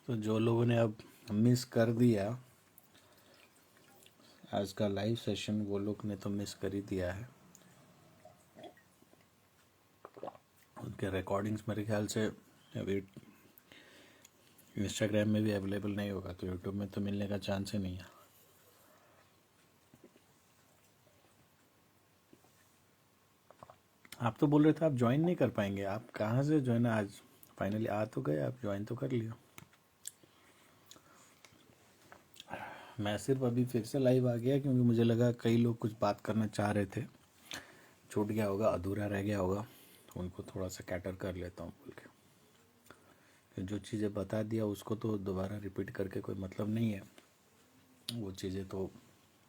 तो जो लोगों ने अब मिस कर दिया आज का लाइव सेशन, वो लोग ने तो मिस कर ही दिया है। उनके रिकॉर्डिंग्स मेरे ख्याल से अभी इंस्टाग्राम में भी अवेलेबल नहीं होगा, तो यूट्यूब में तो मिलने का चांस ही नहीं है। आप तो बोल रहे थे आप ज्वाइन नहीं कर पाएंगे, आप कहाँ से ज्वाइन? आज फाइनली आ तो गए, आप ज्वाइन तो कर लिया। मैं सिर्फ अभी फिर से लाइव आ गया क्योंकि मुझे लगा कई लोग कुछ बात करना चाह रहे थे, छूट गया होगा, अधूरा रह गया होगा, तो उनको थोड़ा सा कैटर कर लेता हूँ बोल के। जो चीज़ें बता दिया उसको तो दोबारा रिपीट करके कोई मतलब नहीं है। वो चीज़ें तो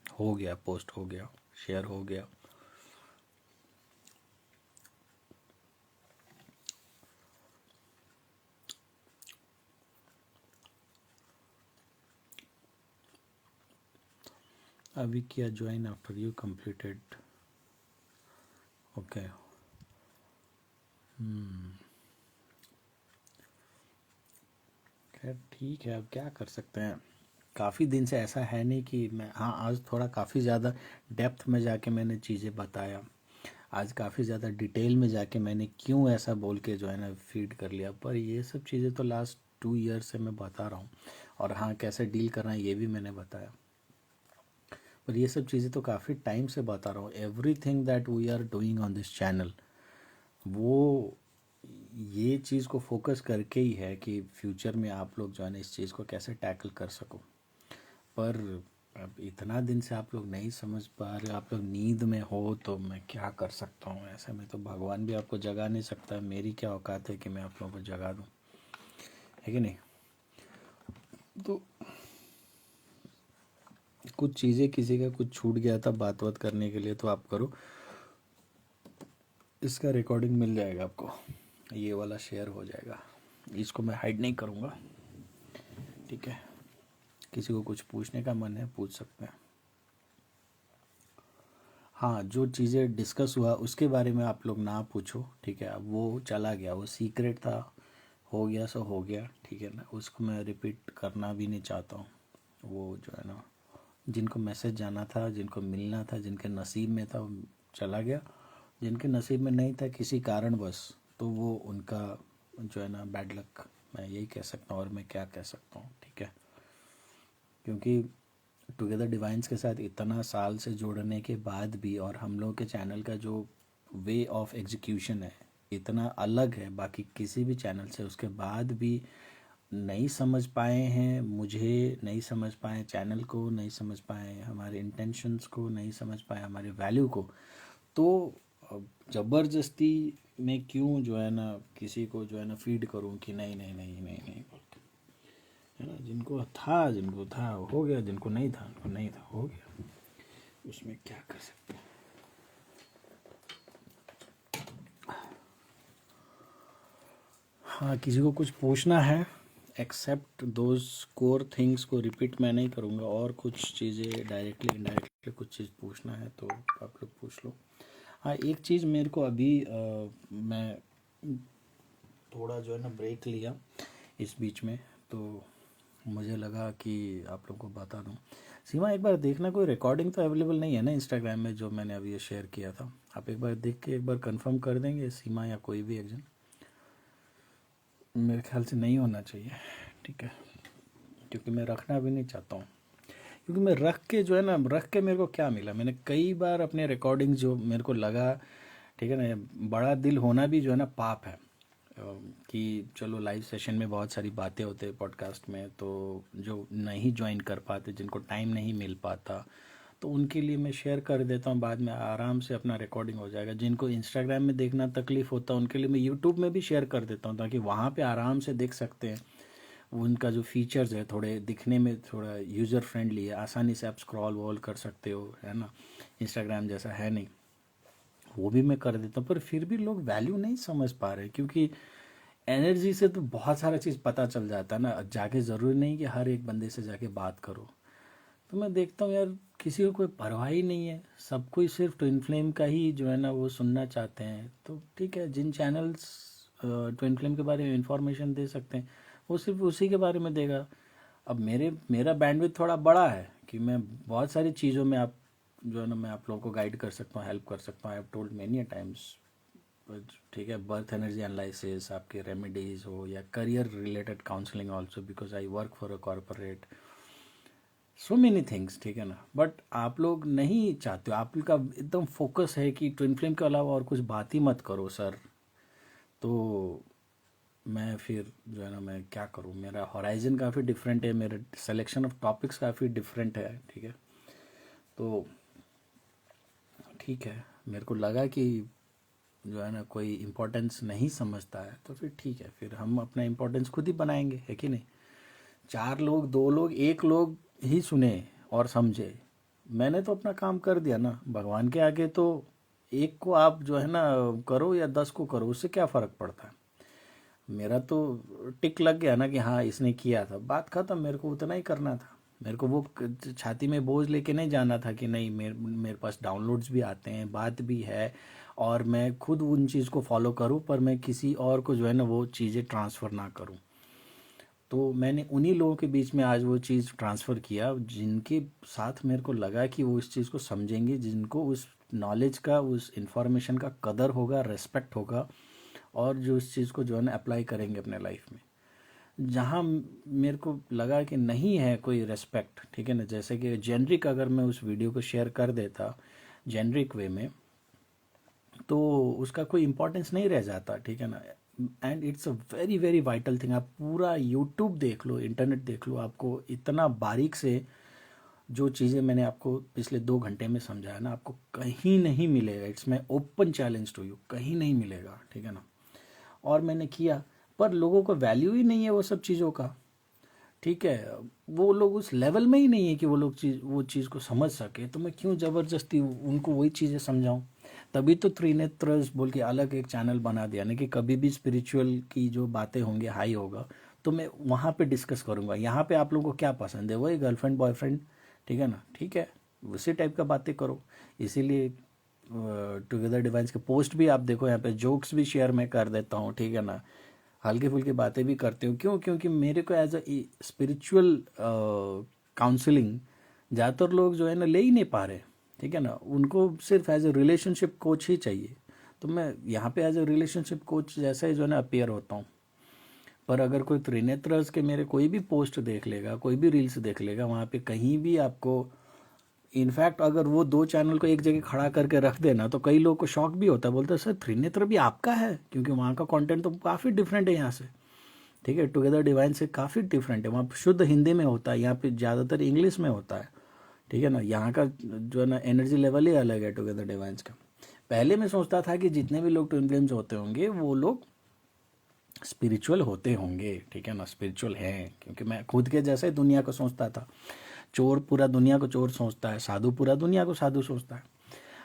हो गया, पोस्ट हो गया, शेयर हो गया। अभी किया join after you completed. Okay, खैर ठीक है, अब क्या कर सकते हैं। काफ़ी दिन से ऐसा है नहीं कि मैं, हाँ आज थोड़ा काफ़ी ज़्यादा डेप्थ में जाके मैंने चीज़ें बताया। आज काफ़ी ज़्यादा डिटेल में जाके मैंने क्यों ऐसा बोल के जो है ना फीड कर लिया। पर ये सब चीज़ें तो लास्ट 2 ईयर से मैं बता रहा हूँ। और हाँ, कैसे डील करना है ये भी मैंने बताया। पर ये सब चीज़ें तो काफ़ी टाइम से बता रहा हूँ। Everything that we are doing on this channel, वो ये चीज़ को फोकस करके ही है कि फ्यूचर में आप लोग जो है ना इस चीज़ को कैसे टैकल कर सको। पर अब इतना दिन से आप लोग नहीं समझ पा रहे, आप लोग नींद में हो, तो मैं क्या कर सकता हूँ। ऐसे में तो भगवान भी आपको जगा नहीं सकता। मेरी क्या औकात है कि मैं आप लोगों को जगा दूँ, है कि नहीं। तो कुछ चीज़ें, किसी का कुछ छूट गया था बात बात करने के लिए, तो आप करो, इसका रिकॉर्डिंग मिल जाएगा आपको, ये वाला शेयर हो जाएगा। इसको मैं हाइड नहीं करूँगा, ठीक है। किसी को कुछ पूछने का मन है पूछ सकते हैं। हाँ, जो चीज़ें डिस्कस हुआ उसके बारे में आप लोग ना पूछो, ठीक है। अब वो चला गया, वो सीक्रेट था, हो गया सो हो गया, ठीक है ना। उसको मैं रिपीट करना भी नहीं चाहता हूँ। वो जो है ना, जिनको मैसेज जाना था, जिनको मिलना था, जिनके नसीब में था, वो चला गया। जिनके नसीब में नहीं था किसी कारणवश, तो वो उनका जो है ना बैड लक, मैं यही कह सकता हूँ। और मैं क्या कह सकता हूँ, ठीक है। क्योंकि टुगेदर डिवाइन्स के साथ इतना साल से जुड़ने के बाद भी, और हम लोग के चैनल का जो वे ऑफ एग्जीक्यूशन है इतना अलग है बाकी किसी भी चैनल से, उसके बाद भी नहीं समझ पाए हैं, मुझे नहीं समझ पाए, चैनल को नहीं समझ पाए, हमारे इंटेंशंस को नहीं समझ पाए, हमारे वैल्यू को। तो ज़बरदस्ती में क्यों जो है ना किसी को जो है ना फीड करूं कि नहीं नहीं नहीं नहीं नहीं, है ना। जिनको था हो गया, जिनको नहीं था उनको नहीं था, हो गया। उसमें क्या कर सकते हैं। हाँ, किसी को कुछ पूछना है, एक्सेप्ट दोज कोर थिंग्स को रिपीट मैं नहीं करूँगा। और कुछ चीज़ें डायरेक्टली इनडायरेक्टली कुछ चीज़ पूछना है तो आप लोग पूछ लो। हाँ, एक चीज़ मेरे को अभी मैं थोड़ा जो है ना ब्रेक लिया इस बीच में, तो मुझे लगा कि आप लोग को बता दूं। सीमा, एक बार देखना, कोई रिकॉर्डिंग तो अवेलेबल नहीं है ना इंस्टाग्राम में जो मैंने अभी ये शेयर किया था। आप एक बार देख के एक बार कंफर्म कर देंगे, सीमा या कोई भी एक जन। मेरे ख्याल से नहीं होना चाहिए, ठीक है। क्योंकि मैं रखना भी नहीं चाहता हूँ। क्योंकि मैं रख के जो है ना, रख के मेरे को क्या मिला। मैंने कई बार अपने रिकॉर्डिंग जो मेरे को लगा, ठीक है ना, बड़ा दिल होना भी जो है ना पाप है। कि चलो लाइव सेशन में बहुत सारी बातें होते हैं पॉडकास्ट में, तो जो नहीं ज्वाइन कर पाते, जिनको टाइम नहीं मिल पाता, तो उनके लिए मैं शेयर कर देता हूँ। बाद में आराम से अपना रिकॉर्डिंग हो जाएगा। जिनको इंस्टाग्राम में देखना तकलीफ़ होता है उनके लिए मैं यूट्यूब में भी शेयर कर देता हूँ, ताकि वहाँ पे आराम से देख सकते हैं। उनका जो फीचर्स है थोड़े दिखने में थोड़ा यूज़र फ्रेंडली है, आसानी से आप स्क्रॉल वॉल कर सकते हो, है ना। इंस्टाग्राम जैसा है नहीं, वो भी मैं कर देता हूँ। पर फिर भी लोग वैल्यू नहीं समझ पा रहे, क्योंकि एनर्जी से तो बहुत सारा चीज़ पता चल जाता है ना। जाके ज़रूरी नहीं कि हर एक बंदे से जाके बात करो। तो मैं देखता हूँ यार, किसी को कोई परवाह ही नहीं है, सब कोई सिर्फ ट्विन फ्लेम का ही जो है ना वो सुनना चाहते हैं। तो ठीक है, जिन चैनल्स ट्विन फ्लेम के बारे में इंफॉर्मेशन दे सकते हैं वो सिर्फ उसी के बारे में देगा। अब मेरा बैंडविड्थ थोड़ा बड़ा है कि मैं बहुत सारी चीज़ों में आप जो है ना मैं आप लोगों को गाइड कर सकता हूँ, हेल्प कर सकता हूँ। I have told many times, ठीक है, बर्थ एनर्जी एनालिसिस, आपके रेमेडीज हो या career related counselling also, because I work for a corporate, so many things, ठीक है ना। बट आप लोग नहीं चाहते हो, आप लोग का एकदम फोकस है कि ट्विन फ्लेम के अलावा और कुछ बात ही मत करो सर। तो मैं फिर जो है ना मैं क्या करूँ, मेरा हॉराइजन काफ़ी डिफरेंट है, मेरा सिलेक्शन ऑफ टॉपिक्स काफ़ी डिफरेंट है, ठीक है। तो ठीक है, मेरे को लगा कि जो है ना कोई इम्पोर्टेंस नहीं समझता है, तो फिर ठीक है, फिर हम अपना इम्पोर्टेंस खुद ही बनाएंगे, है कि नहीं। 4 लोग, 2 लोग, 1 लोग ही सुने और समझे, मैंने तो अपना काम कर दिया ना। भगवान के आगे तो एक को आप जो है ना करो या 10 को करो, उससे क्या फ़र्क पड़ता है। मेरा तो टिक लग गया ना कि हाँ इसने किया था, बात खत्म। मेरे को उतना ही करना था, मेरे को वो छाती में बोझ लेके नहीं जाना था कि नहीं मेरे पास डाउनलोड्स भी आते हैं, बात भी है, और मैं खुद उन चीज़ को फॉलो करूं, पर मैं किसी और को जो है ना वो चीज़ें ट्रांसफ़र ना करूं। तो मैंने उन्हीं लोगों के बीच में आज वो चीज़ ट्रांसफ़र किया जिनके साथ मेरे को लगा कि वो इस चीज़ को समझेंगे, जिनको उस नॉलेज का, उस इंफॉर्मेशन का कदर होगा, रेस्पेक्ट होगा, और जो इस चीज़ को जो है ना अप्लाई करेंगे अपने लाइफ में। जहाँ मेरे को लगा कि नहीं है कोई रेस्पेक्ट, ठीक है ना, जैसे कि जेनरिक अगर मैं उस वीडियो को शेयर कर देता जेनरिक वे में, तो उसका कोई इम्पोर्टेंस नहीं रह जाता, ठीक है ना। And it's a very very vital thing. आप पूरा यूट्यूब देख लो, इंटरनेट देख लो, आपको इतना बारीक से जो चीज़ें मैंने आपको पिछले 2 घंटे में समझाया ना, आपको कहीं नहीं मिलेगा। It's my open challenge to you, कहीं नहीं मिलेगा, ठीक है ना। और मैंने किया, पर लोगों को वैल्यू ही नहीं है वो सब चीज़ों का, ठीक है। वो लोग उस लेवल में ही नहीं है कि वो लोग वो चीज़ को समझ सके, तो मैं क्यों ज़बरदस्ती उनको वही चीज़ें समझाऊं। तभी तो त्रिनेत्रस बोल के अलग एक चैनल बना दिया ना, कि कभी भी स्पिरिचुअल की जो बातें होंगी, हाई होगा, तो मैं वहाँ पे डिस्कस करूँगा। यहाँ पे आप लोगों को क्या पसंद है, वही गर्लफ्रेंड बॉयफ्रेंड, ठीक है ना, ठीक है, उसी टाइप का बातें करो। इसीलिए टुगेदर डिवाइन्स के पोस्ट भी आप देखो, यहाँ पे जोक्स भी शेयर मैं कर देता हूँ, ठीक है ना, हल्की फुल्की बातें भी करते हूँ। क्यों? क्योंकि मेरे को एज अ स्पिरिचुअल काउंसलिंग ज़्यादातर लोग जो है ना ले ही नहीं पा रहे, ठीक है ना। उनको सिर्फ एज अ रिलेशनशिप कोच ही चाहिए, तो मैं यहाँ पे एज अ रिलेशनशिप कोच जैसा ही जो है ना अपियर होता हूँ। पर अगर कोई त्रिनेत्रस के मेरे कोई भी पोस्ट देख लेगा, कोई भी रील्स देख लेगा, वहाँ पे कहीं भी आपको, इनफैक्ट अगर वो 2 चैनल को एक जगह खड़ा करके रख देना, तो कई लोगों को शॉक भी होता है, बोलते हैं सर त्रिनेत्र भी आपका है, क्योंकि वहाँ का कंटेंट तो काफ़ी डिफरेंट है यहाँ से, ठीक है। टुगेदर डिवाइन से काफ़ी डिफरेंट है, वहाँ शुद्ध हिंदी में होता है, यहाँ पे ज़्यादातर इंग्लिश में होता है, ठीक है ना। यहाँ का जो है ना एनर्जी लेवल ही अलग है टुगेदर डिवाइन्स का। पहले मैं सोचता था कि जितने भी लोग ट्विन फ्लेम्स होते होंगे वो लोग स्पिरिचुअल होते होंगे, ठीक है ना, स्पिरिचुअल हैं, क्योंकि मैं खुद के जैसे दुनिया को सोचता था। चोर पूरा दुनिया को चोर सोचता है, साधु पूरा दुनिया को साधु सोचता है,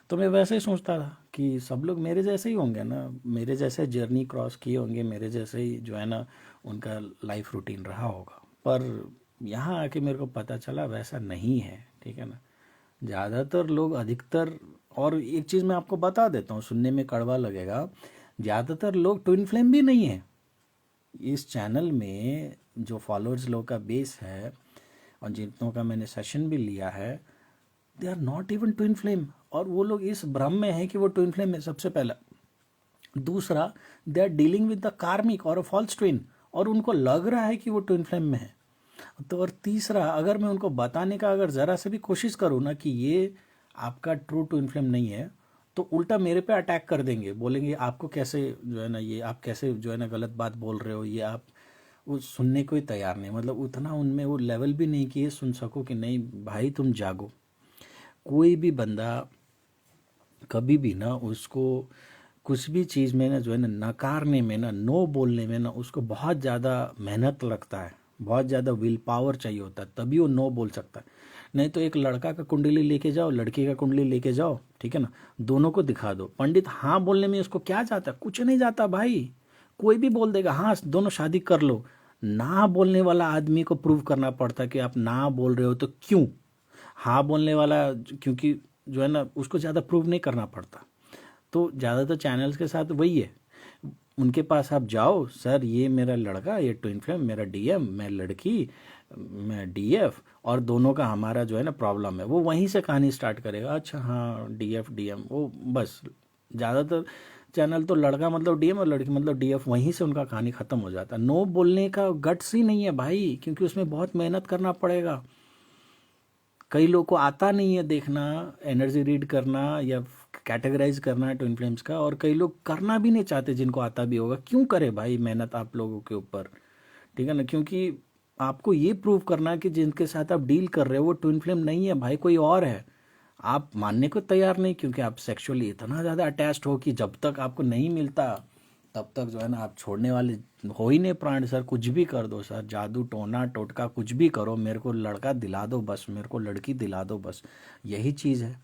तो मैं वैसे ही सोचता था कि सब लोग मेरे जैसे ही होंगे ना, मेरे जैसे जर्नी क्रॉस किए होंगे, मेरे जैसे ही जो है ना उनका लाइफ रूटीन रहा होगा। पर यहाँ आके मेरे को पता चला वैसा नहीं है, ठीक है ना। ज़्यादातर लोग, अधिकतर, और एक चीज़ मैं आपको बता देता हूँ, सुनने में कड़वा लगेगा, ज़्यादातर लोग ट्विन फ्लेम भी नहीं है। इस चैनल में जो फॉलोअर्स लोग का बेस है और जितनों का मैंने सेशन भी लिया है, they are not even twin flame. और वो लोग इस भ्रम में है कि वो ट्विन फ्लेम है, सबसे पहला। दूसरा, they are dealing with the karmic और अ फॉल्स ट्विन, और उनको लग रहा है कि वो ट्विन फ्लेम में है। तो और तीसरा, अगर मैं उनको बताने का अगर ज़रा से भी कोशिश करूँ ना कि ये आपका ट्रू ट्विन फ्लेम नहीं है, तो उल्टा मेरे पे अटैक कर देंगे, बोलेंगे आपको कैसे जो है ना, ये आप कैसे जो है ना गलत बात बोल रहे हो, ये आप, वो सुनने को ही तैयार नहीं। मतलब उतना उनमें वो लेवल भी नहीं कि ये सुन सको कि नहीं भाई तुम जागो। कोई भी बंदा कभी भी ना, उसको कुछ भी चीज़ में ना जो है ना नकारने में ना, नो बोलने में ना, उसको बहुत ज़्यादा मेहनत लगता है, बहुत ज़्यादा विल पावर चाहिए होता है, तभी वो नो बोल सकता है। नहीं तो एक लड़का का कुंडली लेके जाओ, लड़की का कुंडली लेके जाओ, ठीक है ना, दोनों को दिखा दो, पंडित हाँ बोलने में उसको क्या जाता है, कुछ नहीं जाता भाई। कोई भी बोल देगा हाँ दोनों शादी कर लो, ना बोलने वाला आदमी को प्रूव करना पड़ता है कि आप ना बोल रहे हो तो क्यों। हाँ बोलने वाला, क्योंकि जो है ना उसको ज़्यादा प्रूव नहीं करना पड़ता। तो ज़्यादातर चैनल्स के साथ वही है, उनके पास आप जाओ, सर ये मेरा लड़का, ये ट्विन फ्लेम, मेरा डीएम, मैं लड़की, मैं डीएफ, और दोनों का हमारा जो है ना प्रॉब्लम है, वो वहीं से कहानी स्टार्ट करेगा। अच्छा हाँ डीएफ डीएम, वो बस ज़्यादातर चैनल तो लड़का मतलब डीएम और लड़की मतलब डीएफ, वहीं से उनका कहानी ख़त्म हो जाता है। नो बोलने का गट्स ही नहीं है भाई, क्योंकि उसमें बहुत मेहनत करना पड़ेगा। कई लोग को आता नहीं है देखना, एनर्जी रीड करना या कैटेगराइज करना ट्विन फ्लेम्स का, और कई लोग करना भी नहीं चाहते जिनको आता भी होगा। क्यों करे भाई मेहनत आप लोगों के ऊपर, ठीक है ना? क्योंकि आपको ये प्रूव करना है कि जिनके साथ आप डील कर रहे हो वो ट्विन फ्लेम नहीं है भाई, कोई और है। आप मानने को तैयार नहीं, क्योंकि आप सेक्सुअली इतना ज़्यादा अटैच्ड हो कि जब तक आपको नहीं मिलता तब तक जो है ना आप छोड़ने वाले हो ही नहीं प्राण। सर कुछ भी कर दो सर, जादू टोना टोटका कुछ भी करो, मेरे को लड़का दिला दो बस, मेरे को लड़की दिला दो बस, यही चीज़ है।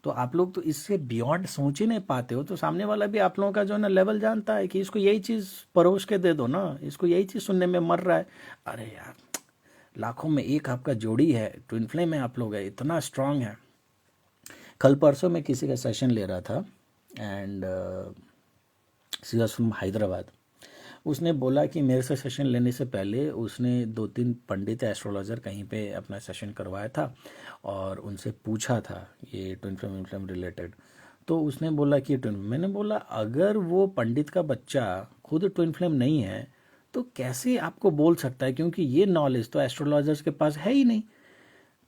तो आप लोग तो इससे बियॉन्ड सोच ही नहीं पाते हो। तो सामने वाला भी आप लोगों का जो है ना लेवल जानता है कि इसको यही चीज़ परोस के दे दो ना, इसको यही चीज़ सुनने में मर रहा है। अरे यार लाखों में एक आपका जोड़ी है, ट्विन फ्लेम है, आप लोग है, इतना स्ट्रांग है। कल परसों मैं किसी का सेशन ले रहा था and she was from Hyderabad. उसने बोला कि मेरे से सेशन लेने से पहले उसने 2-3 पंडित एस्ट्रोलॉजर कहीं पे अपना सेशन करवाया था और उनसे पूछा था ये ट्विन फ्लेम रिलेटेड। तो उसने बोला कि ट्विन, मैंने बोला अगर वो पंडित का बच्चा खुद ट्विन फ्लेम नहीं है तो कैसे आपको बोल सकता है, क्योंकि ये नॉलेज तो एस्ट्रोलॉजर्स के पास है ही नहीं।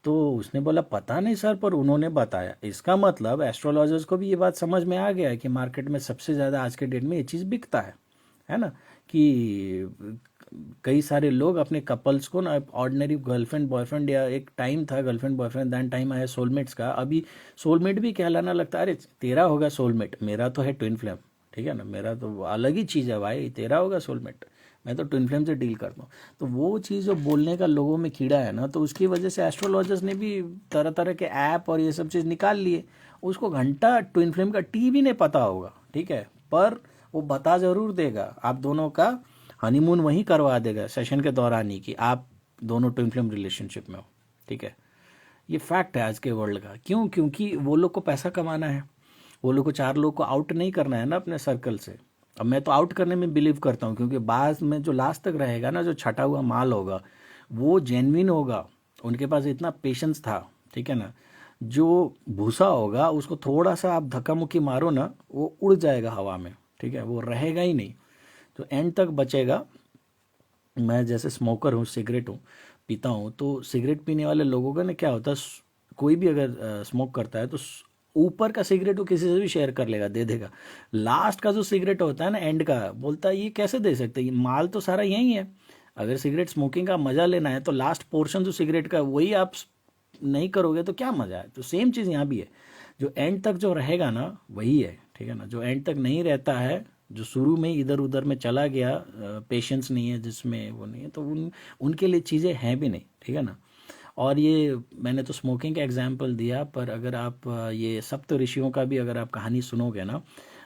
तो उसने बोला पता नहीं सर, पर उन्होंने बताया। इसका मतलब एस्ट्रोलॉजर्स को भी ये बात समझ में आ गया है कि मार्केट में सबसे ज़्यादा आज के डेट में ये चीज़ बिकता है ना? कि कई सारे लोग अपने कपल्स को ना, ऑर्डिनरी गर्लफ्रेंड बॉयफ्रेंड, या एक टाइम था गर्लफ्रेंड बॉयफ्रेंड, दैन टाइम आया सोलमेट्स का। अभी सोलमेट भी कहलाना लगता है, अरे तेरा होगा सोलमेट, मेरा तो है ट्विन फ्लेम, ठीक है ना, मेरा तो अलग ही चीज़ है भाई, तेरा होगा सोलमेट, मैं तो ट्विन फ्लेम से डील करता हूँ। तो वो चीज़ जो बोलने का लोगों में कीड़ा है ना, तो उसकी वजह से एस्ट्रोलॉजर्स ने भी तरह तरह के ऐप और ये सब चीज़ निकाल लिए। उसको घंटा ट्विन फ्लेम का टी भी नहीं पता होगा, ठीक है, पर वो बता ज़रूर देगा। आप दोनों का हनीमून वहीं करवा देगा सेशन के दौरान ही कि आप दोनों ट्विन फ्लेम रिलेशनशिप में हो, ठीक है। ये फैक्ट है आज के वर्ल्ड का। क्यों? क्योंकि वो लोग को पैसा कमाना है, वो लोग को 4 लोग को आउट नहीं करना है ना अपने सर्कल से। अब मैं तो आउट करने में बिलीव करता हूँ, क्योंकि बाद में जो लास्ट तक रहेगा ना, जो छटा हुआ माल होगा वो जेन्युइन होगा, उनके पास इतना पेशेंस था, ठीक है ना। जो भूसा होगा उसको थोड़ा सा आप धक्का मुक्की मारो ना, वो उड़ जाएगा हवा में, ठीक है, वो रहेगा ही नहीं, तो एंड तक बचेगा। मैं जैसे स्मोकर हूँ, सिगरेट हूँ, पीता हूँ, तो सिगरेट पीने वाले लोगों का ना क्या होता है, कोई भी अगर स्मोक करता है तो ऊपर का सिगरेट वो किसी से भी शेयर कर लेगा, दे देगा। लास्ट का जो सिगरेट होता है ना, एंड का, बोलता है ये कैसे दे सकते हैं, माल तो सारा यही है। अगर सिगरेट स्मोकिंग का मज़ा लेना है तो लास्ट पोर्शन जो सिगरेट का वही आप नहीं करोगे तो क्या मज़ा है। तो सेम चीज़ यहाँ भी है, जो एंड तक जो रहेगा ना वही है, ठीक है ना। जो एंड तक नहीं रहता है, जो शुरू में इधर उधर में चला गया, पेशेंस नहीं है जिसमें, वो नहीं है, तो उनके लिए चीज़ें हैं भी नहीं, ठीक है ना। और ये मैंने तो स्मोकिंग का एग्जाम्पल दिया, पर अगर आप ये सप्त ऋषियों का भी अगर आप कहानी सुनोगे ना,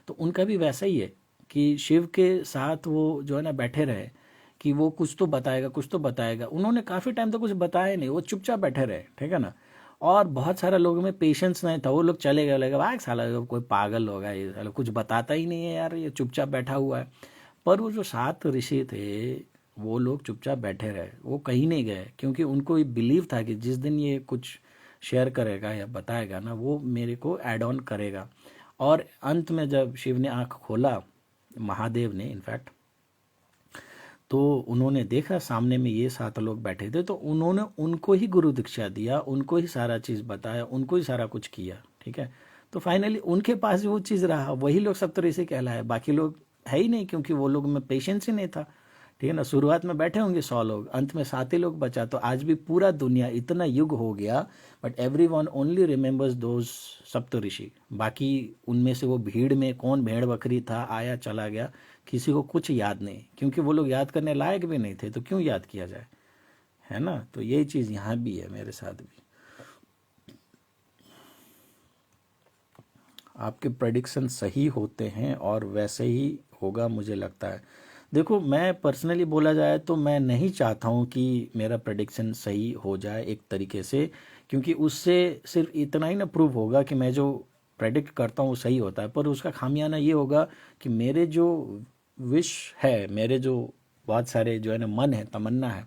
तो उनका भी वैसा ही है कि शिव के साथ वो जो है ना बैठे रहे कि वो कुछ तो बताएगा, कुछ तो बताएगा। उन्होंने काफ़ी टाइम तक कुछ बताया नहीं, वो चुपचाप बैठे रहे, ठीक है ना। और बहुत सारे लोगों में पेशेंस नहीं था, वो लोग चले गए, लगे भाई साला कोई पागल होगा, ये साला कुछ बताता ही नहीं है यार, ये चुपचाप बैठा हुआ है। पर वो जो 7 ऋषि थे वो लोग चुपचाप बैठे रहे, वो कहीं नहीं गए, क्योंकि उनको ये बिलीव था कि जिस दिन ये कुछ शेयर करेगा या बताएगा ना, वो मेरे को ऐड ऑन करेगा। और अंत में जब शिव ने आँख खोला, महादेव ने इनफैक्ट, तो उन्होंने देखा सामने में ये 7 लोग बैठे थे, तो उन्होंने उनको ही गुरु दीक्षा दिया, उनको ही सारा चीज़ बताया, उनको ही सारा कुछ किया, ठीक है। तो फाइनली उनके पास वो चीज़ रहा, वही लोग सप्तऋषि कहलाए, बाकी लोग है ही नहीं, क्योंकि वो लोग में पेशेंस ही नहीं था, ठीक है ना। शुरुआत में बैठे होंगे 100 लोग, अंत में 7 ही लोग बचा। तो आज भी पूरा दुनिया इतना युग हो गया, but everyone only remembers those Saptarishi. बाकी उनमें से वो भीड़ में कौन भेड़ बकरी था, आया चला गया, किसी को कुछ याद नहीं, क्योंकि वो लोग याद करने लायक भी नहीं थे, तो क्यों याद किया जाए, है ना। तो यही चीज़ यहाँ भी है, मेरे साथ भी। आपके प्रेडिक्शन सही होते हैं और वैसे ही होगा मुझे लगता है। देखो मैं पर्सनली बोला जाए तो मैं नहीं चाहता हूँ कि मेरा प्रेडिक्शन सही हो जाए एक तरीके से, क्योंकि उससे सिर्फ इतना ही ना प्रूव होगा कि मैं जो प्रेडिक्ट करता हूँ वो सही होता है, पर उसका खामियाना ये होगा कि मेरे जो विश है, मेरे जो बहुत सारे जो है ना मन है, तमन्ना है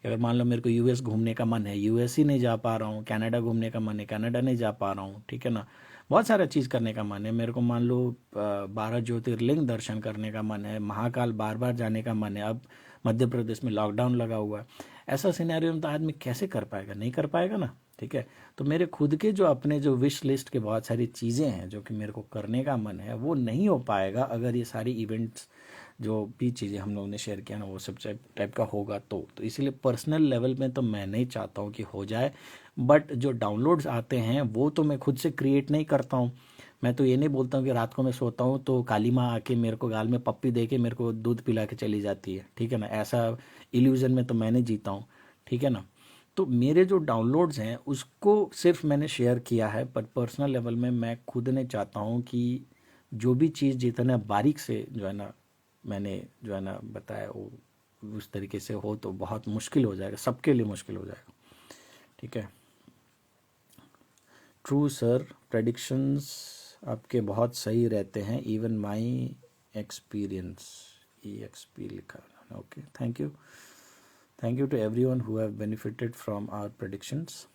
कि अगर मान लो मेरे को यूएस घूमने का मन है, यूएस ही नहीं जा पा रहा हूँ, कनाडा घूमने का मन है, कनाडा नहीं जा पा रहा हूँ, ठीक है ना, बहुत सारा चीज़ करने का मन है मेरे को, मान लो 12 ज्योतिर्लिंग दर्शन करने का मन है, महाकाल बार बार जाने का मन है, अब मध्य प्रदेश में लॉकडाउन लगा हुआ है, ऐसा सिनेरियो में तो आदमी कैसे कर पाएगा, नहीं कर पाएगा ना, ठीक है। तो मेरे खुद के जो अपने जो विश लिस्ट के बहुत सारी चीज़ें हैं जो कि मेरे को करने का मन है, वो नहीं हो पाएगा अगर ये सारी इवेंट्स जो भी चीज़ें हम लोगों ने शेयर किया ना वो सब टाइप का होगा तो इसीलिए पर्सनल लेवल में तो मैं नहीं चाहता हूँ कि हो जाए, बट जो डाउनलोड्स आते हैं वो तो मैं खुद से क्रिएट नहीं करता हूँ। मैं तो ये नहीं बोलता हूँ कि रात को मैं सोता हूँ तो काली माँ आके मेरे को गाल में पप्पी दे के मेरे को दूध पिला के चली जाती है, ठीक है ना, ऐसा इल्यूजन में तो मैं नहीं जीता हूँ, ठीक है ना। तो मेरे जो डाउनलोड्स हैं उसको सिर्फ मैंने शेयर किया है, पर पर्सनल लेवल में मैं खुद नहीं चाहता हूँ कि जो भी चीज़ जितना बारीक से जो है ना मैंने जो है ना बताया वो उस तरीके से हो तो बहुत मुश्किल हो जाएगा, सबके लिए मुश्किल हो जाएगा, ठीक है। ट्रू सर, प्रेडिक्शंस आपके बहुत सही रहते हैं, इवन माई एक्सपीरियंस, ई एक्सपी लिखा, okay, thank you, thank you to everyone who have benefited from our predictions.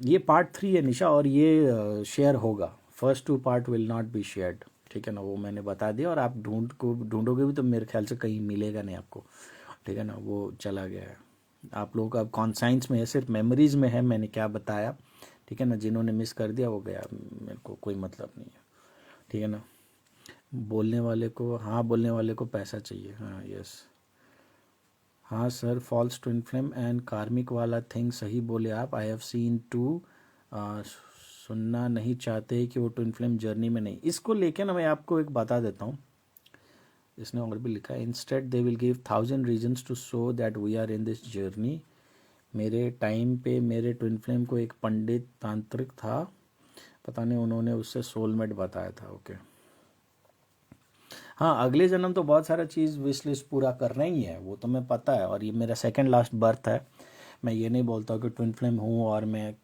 ये पार्ट 3 है निशा, और ये शेयर होगा, first 2 part will not be shared, ठीक है ना, वो मैंने बता दिया, और आप ढूंढोगे भी तो मेरे ख्याल से कहीं मिलेगा नहीं आपको, ठीक है ना, वो चला गया है। आप लोगों का अब कॉन्साइंस में है, सिर्फ मेमोरीज में है मैंने क्या बताया, ठीक है ना, जिन्होंने मिस कर दिया वो गया, मेरे को कोई मतलब नहीं है, ठीक है ना। बोलने वाले को, हाँ बोलने वाले को पैसा चाहिए, हाँ यस, हाँ sir, false twin flame and karmic वाला थिंग सही बोले आप, आई हैव सीन टू, सुनना नहीं चाहते कि वो ट्विन फ्लेम जर्नी में नहीं, इसको लेके ना मैं आपको एक बता देता हूँ, इसने और भी लिखा है, instead they will give 1000 reasons to show that we are in this journey. मेरे टाइम पे मेरे ट्विन फ्लेम को एक पंडित तांत्रिक था, पता नहीं उन्होंने उससे सोलमेट बताया था, ओके। हाँ अगले जन्म तो बहुत सारा चीज़ विश लिस्ट पूरा करना ही है, वो तो मैं पता है, और ये मेरा सेकंड लास्ट बर्थ है, मैं ये नहीं बोलता कि ट्विन फ्लेम हूँ और मैं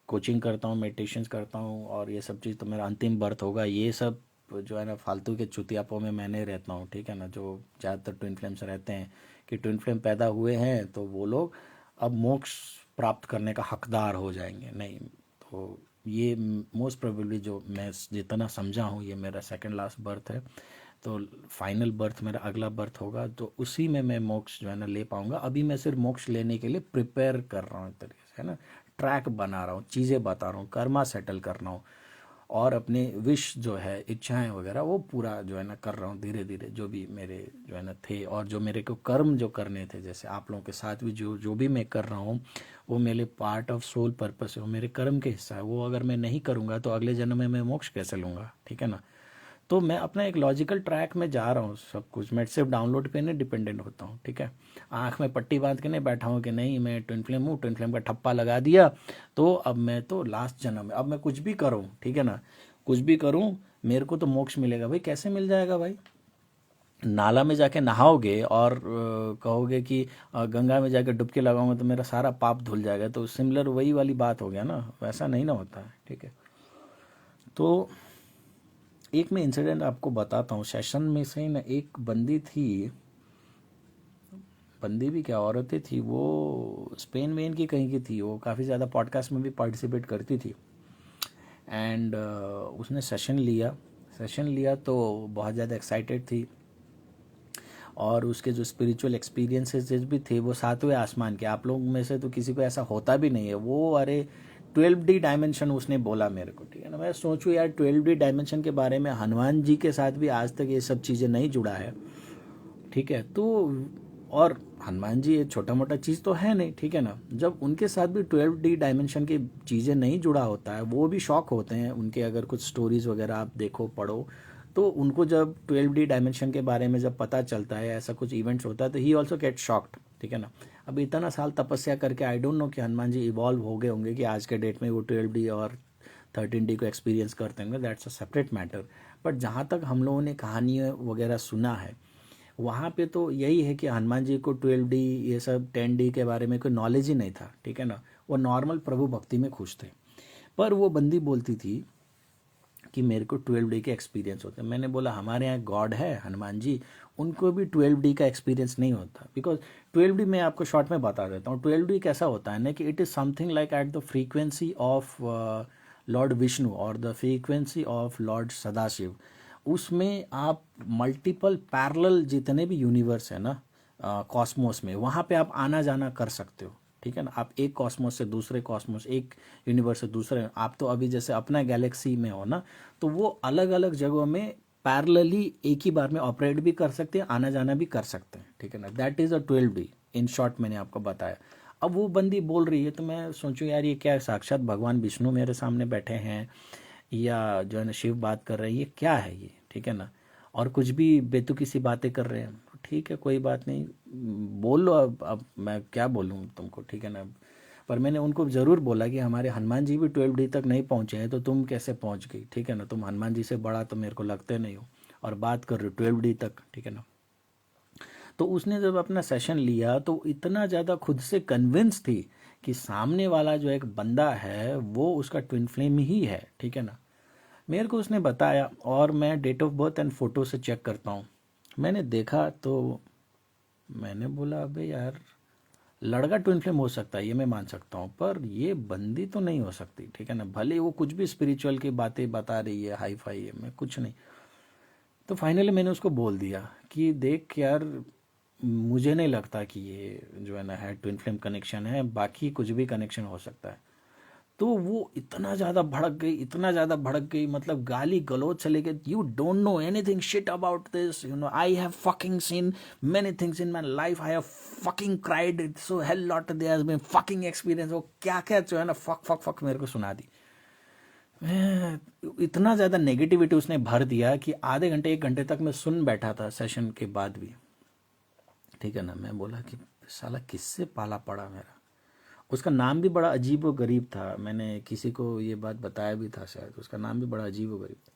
कोचिंग करता हूँ, मेडिटेशंस करता हूँ और ये सब चीज़ तो मेरा अंतिम बर्थ होगा, ये सब जो है ना फालतू के चुतियापों में मैं नहीं रहता हूँ, ठीक है ना, जो ज़्यादातर ट्विन फ्लेम्स रहते हैं कि ट्विन फ्लेम पैदा हुए हैं तो वो लोग अब मोक्ष प्राप्त करने का हकदार हो जाएंगे, नहीं, तो ये मोस्ट प्रोबेबली जो मैं जितना समझा हूँ ये मेरा सेकंड लास्ट बर्थ है, तो फाइनल बर्थ मेरा अगला बर्थ होगा, तो उसी में मैं मोक्ष जो है ना ले पाऊंगा। अभी मैं सिर्फ मोक्ष लेने के लिए प्रिपेयर कर रहा हूँ एक तरीके से, है ना, ट्रैक बना रहा हूँ, चीज़ें बता रहा हूँ, कर्मा सेटल कर रहा हूँ, और अपने विश जो है, इच्छाएं वगैरह वो पूरा जो है ना कर रहा हूँ धीरे धीरे, जो भी मेरे जो है ना थे, और जो मेरे को कर्म जो करने थे, जैसे आप लोगों के साथ भी जो जो भी मैं कर रहा हूँ वो मेरे पार्ट ऑफ सोल पर्पस है, वो मेरे कर्म के हिस्सा है, वो अगर मैं नहीं करूँगा तो अगले जन्म में मैं मोक्ष कैसे लूँगा, ठीक है ना। तो मैं अपना एक लॉजिकल ट्रैक में जा रहा हूँ, सब कुछ मैं सिर्फ डाउनलोड पे नहीं डिपेंडेंट होता हूँ, ठीक है। आँख में पट्टी बांध के नहीं बैठा हूँ कि नहीं मैं ट्विन फ्लेम हूँ, ट्विन फ्लेम का ठप्पा लगा दिया तो अब मैं तो लास्ट जन्म है, अब मैं कुछ भी करूँ, ठीक है ना, कुछ भी करूँ मेरे को तो मोक्ष मिलेगा। भाई कैसे मिल जाएगा भाई, नाला में जाके नहाओगे और कहोगे कि गंगा में जाके डुबकी लगाऊंगा तो मेरा सारा पाप धुल जाएगा, तो सिमिलर वही वाली बात हो गया ना, वैसा नहीं ना होता है, ठीक है। तो एक मैं इंसिडेंट आपको बताता हूँ, सेशन में से ना एक बंदी थी, बंदी भी क्या औरतें थी, वो स्पेन वेन की कहीं की थी, वो काफ़ी ज़्यादा पॉडकास्ट में भी पार्टिसिपेट करती थी, एंड उसने सेशन लिया तो बहुत ज़्यादा एक्साइटेड थी, और उसके जो स्पिरिचुअल एक्सपीरियंसेस भी थे वो 7वें आसमान के, आप लोग में से तो किसी को ऐसा होता भी नहीं है, वो अरे 12D डायमेंशन उसने बोला मेरे को, ठीक है ना। मैं सोचूं यार 12D डायमेंशन के बारे में हनुमान जी के साथ भी आज तक ये सब चीज़ें नहीं जुड़ा है, ठीक है, तो और हनुमान जी ये छोटा मोटा चीज़ तो है नहीं, ठीक है ना, जब उनके साथ भी 12D डायमेंशन की चीज़ें नहीं जुड़ा होता है वो भी शॉक होते हैं उनके, अगर कुछ स्टोरीज़ वगैरह आप देखो पढ़ो तो उनको जब 12D डायमेंशन के बारे में जब पता चलता है, ऐसा कुछ इवेंट्स होता है तो ही ऑल्सो गेट शॉक्ड, ठीक है ना। अब इतना साल तपस्या करके आई डोंट नो कि हनुमान जी इवॉल्व हो गए होंगे कि आज के डेट में वो 12D और 13D को एक्सपीरियंस करते होंगे, that's a separate matter, but जहाँ तक हम लोगों ने कहानी वगैरह सुना है वहाँ पे तो यही है कि हनुमान जी को 12D ये सब 10D के बारे में कोई नॉलेज ही नहीं था, ठीक है ना, वो नॉर्मल प्रभु भक्ति में खुश थे। पर वो बंदी बोलती थी कि मेरे को 12D के एक्सपीरियंस होते हैं। मैंने बोला हमारे यहाँ गॉड है हनुमान जी, उनको भी 12D का एक्सपीरियंस नहीं होता। बिकॉज 12D मैं आपको शॉर्ट में बता देता हूँ। 12D कैसा होता है ना कि it is something like at the frequency of Lord Vishnu और the frequency of Lord Sadashiv. उसमें आप मल्टीपल पैरेलल जितने भी यूनिवर्स है ना कॉस्मोस में, वहाँ पे आप आना जाना कर सकते हो, ठीक है ना। आप एक कॉस्मोस से दूसरे कॉस्मोस, एक यूनिवर्स से दूसरे, आप तो अभी जैसे अपना गैलेक्सी में हो ना, तो वो अलग अलग जगहों में पैरेलली एक ही बार में ऑपरेट भी कर सकते हैं, आना जाना भी कर सकते हैं, ठीक है ना। That is a 12D in short, मैंने आपको बताया। अब वो बंदी बोल रही है तो मैं सोचूं यार ये क्या है, साक्षात भगवान विष्णु मेरे सामने बैठे हैं या जो है ना शिव बात कर रहे हैं, ये क्या है ये, ठीक है ना। और कुछ भी बेतुकी सी बातें कर रहे हैं। ठीक है कोई बात नहीं, बोल लो। अब मैं क्या बोलूँ तुमको, ठीक है ना। पर मैंने उनको ज़रूर बोला कि हमारे हनुमान जी भी 12D तक नहीं पहुँचे हैं, तो तुम कैसे पहुँच गई, ठीक है ना। तुम हनुमान जी से बड़ा तो मेरे को लगते नहीं हो और बात कर रहे हो 12D तक, ठीक है ना। तो उसने जब अपना सेशन लिया तो इतना ज़्यादा खुद से कन्विंस थी कि सामने वाला जो एक बंदा है वो उसका ट्विन फ्लेम ही है, ठीक है ना। मेरे को उसने बताया और मैं date of birth and photo से चेक करता हूँ। मैंने देखा तो मैंने बोला अबे यार, लड़का ट्विन फ्लेम हो सकता है ये मैं मान सकता हूँ, पर ये बंदी तो नहीं हो सकती, ठीक है ना। भले वो कुछ भी स्पिरिचुअल की बातें बता रही है, हाई फाई है, मैं कुछ नहीं। तो फाइनली मैंने उसको बोल दिया कि देख यार, मुझे नहीं लगता कि ये जो है ना है ट्विन फ्लेम कनेक्शन है, बाकी कुछ भी कनेक्शन हो सकता है। तो वो इतना ज़्यादा भड़क गई, इतना ज़्यादा भड़क गई, मतलब गाली गलौज चले गए। You don't know anything shit about this, you know I have fucking seen many things in my life, I have fucking cried it so hell lot, there has been fucking experience. वो क्या क्या जो है ना fuck fuck fuck मेरे को सुना दी। इतना ज़्यादा नेगेटिविटी उसने भर दिया कि आधे घंटे 1 घंटे तक मैं सुन बैठा था सेशन के बाद भी, ठीक है ना। मैं बोला कि साला किससे पाला पड़ा मेरा। उसका नाम भी बड़ा अजीब व गरीब था, मैंने किसी को ये बात बताया भी था शायद, उसका नाम भी बड़ा अजीब व गरीब था।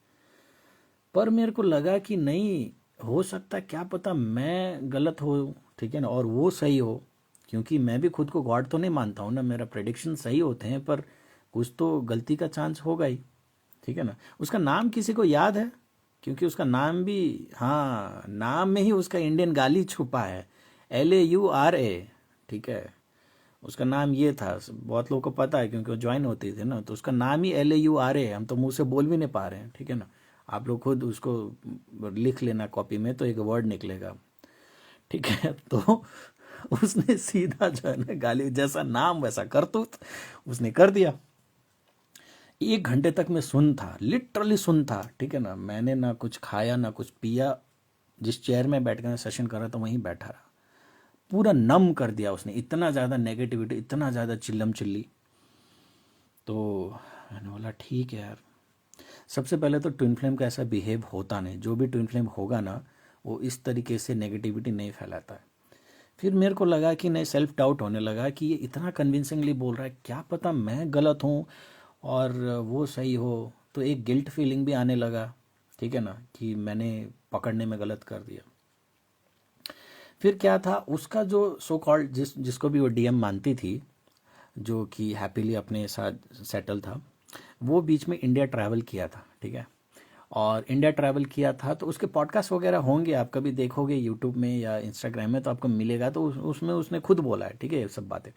पर मेरे को लगा कि नहीं हो सकता, क्या पता मैं गलत हो, ठीक है ना, और वो सही हो। क्योंकि मैं भी खुद को गॉड तो नहीं मानता हूँ ना, मेरा प्रेडिक्शन सही होते हैं, पर कुछ तो गलती का चांस होगा ही, ठीक है ना। उसका नाम किसी को याद है? क्योंकि उसका नाम भी, हाँ, नाम में ही उसका इंडियन गाली छुपा है, LAURA, ठीक है। उसका नाम ये था, बहुत लोगों को पता है क्योंकि वो ज्वाइन होती थी ना, तो उसका नाम ही LAURA है। हम तो मुंह से बोल भी नहीं पा रहे हैं, ठीक है ना। आप लोग खुद उसको लिख लेना कॉपी में, तो एक वर्ड निकलेगा, ठीक है। तो उसने सीधा जो है ना गाली, जैसा नाम वैसा करतूत उसने कर दिया। 1 घंटे तक मैं सुन था, लिटरली सुन था, ठीक है ना। मैंने ना कुछ खाया ना कुछ पिया, जिस चेयर में बैठ कर सेशन कर रहा था वहीं बैठा रहा। पूरा नम कर दिया उसने, इतना ज़्यादा नेगेटिविटी, इतना ज़्यादा चिल्लम चिल्ली। तो मैंने बोला ठीक है यार। सबसे पहले तो ट्विन फ्लेम का ऐसा बिहेव होता नहीं, जो भी ट्विन फ्लेम होगा ना वो इस तरीके से नेगेटिविटी नहीं फैलाता है। फिर मेरे को लगा कि नहीं, सेल्फ डाउट होने लगा कि ये इतना कन्विंसिंगली बोल रहा है, क्या पता मैं गलत हूँ और वो सही हो। तो एक गिल्ट फीलिंग भी आने लगा, ठीक है ना, कि मैंने पकड़ने में गलत कर दिया। फिर क्या था, उसका जो सो कॉल्ड जिसको भी वो DM मानती थी, जो कि हैप्पीली अपने साथ सेटल था, वो बीच में इंडिया ट्रैवल किया था, ठीक है। और इंडिया ट्रैवल किया था तो उसके पॉडकास्ट वगैरह होंगे, आप कभी देखोगे यूट्यूब में या इंस्टाग्राम में तो आपको मिलेगा। तो उसमें उसने खुद बोला है, ठीक है, ये सब बातें।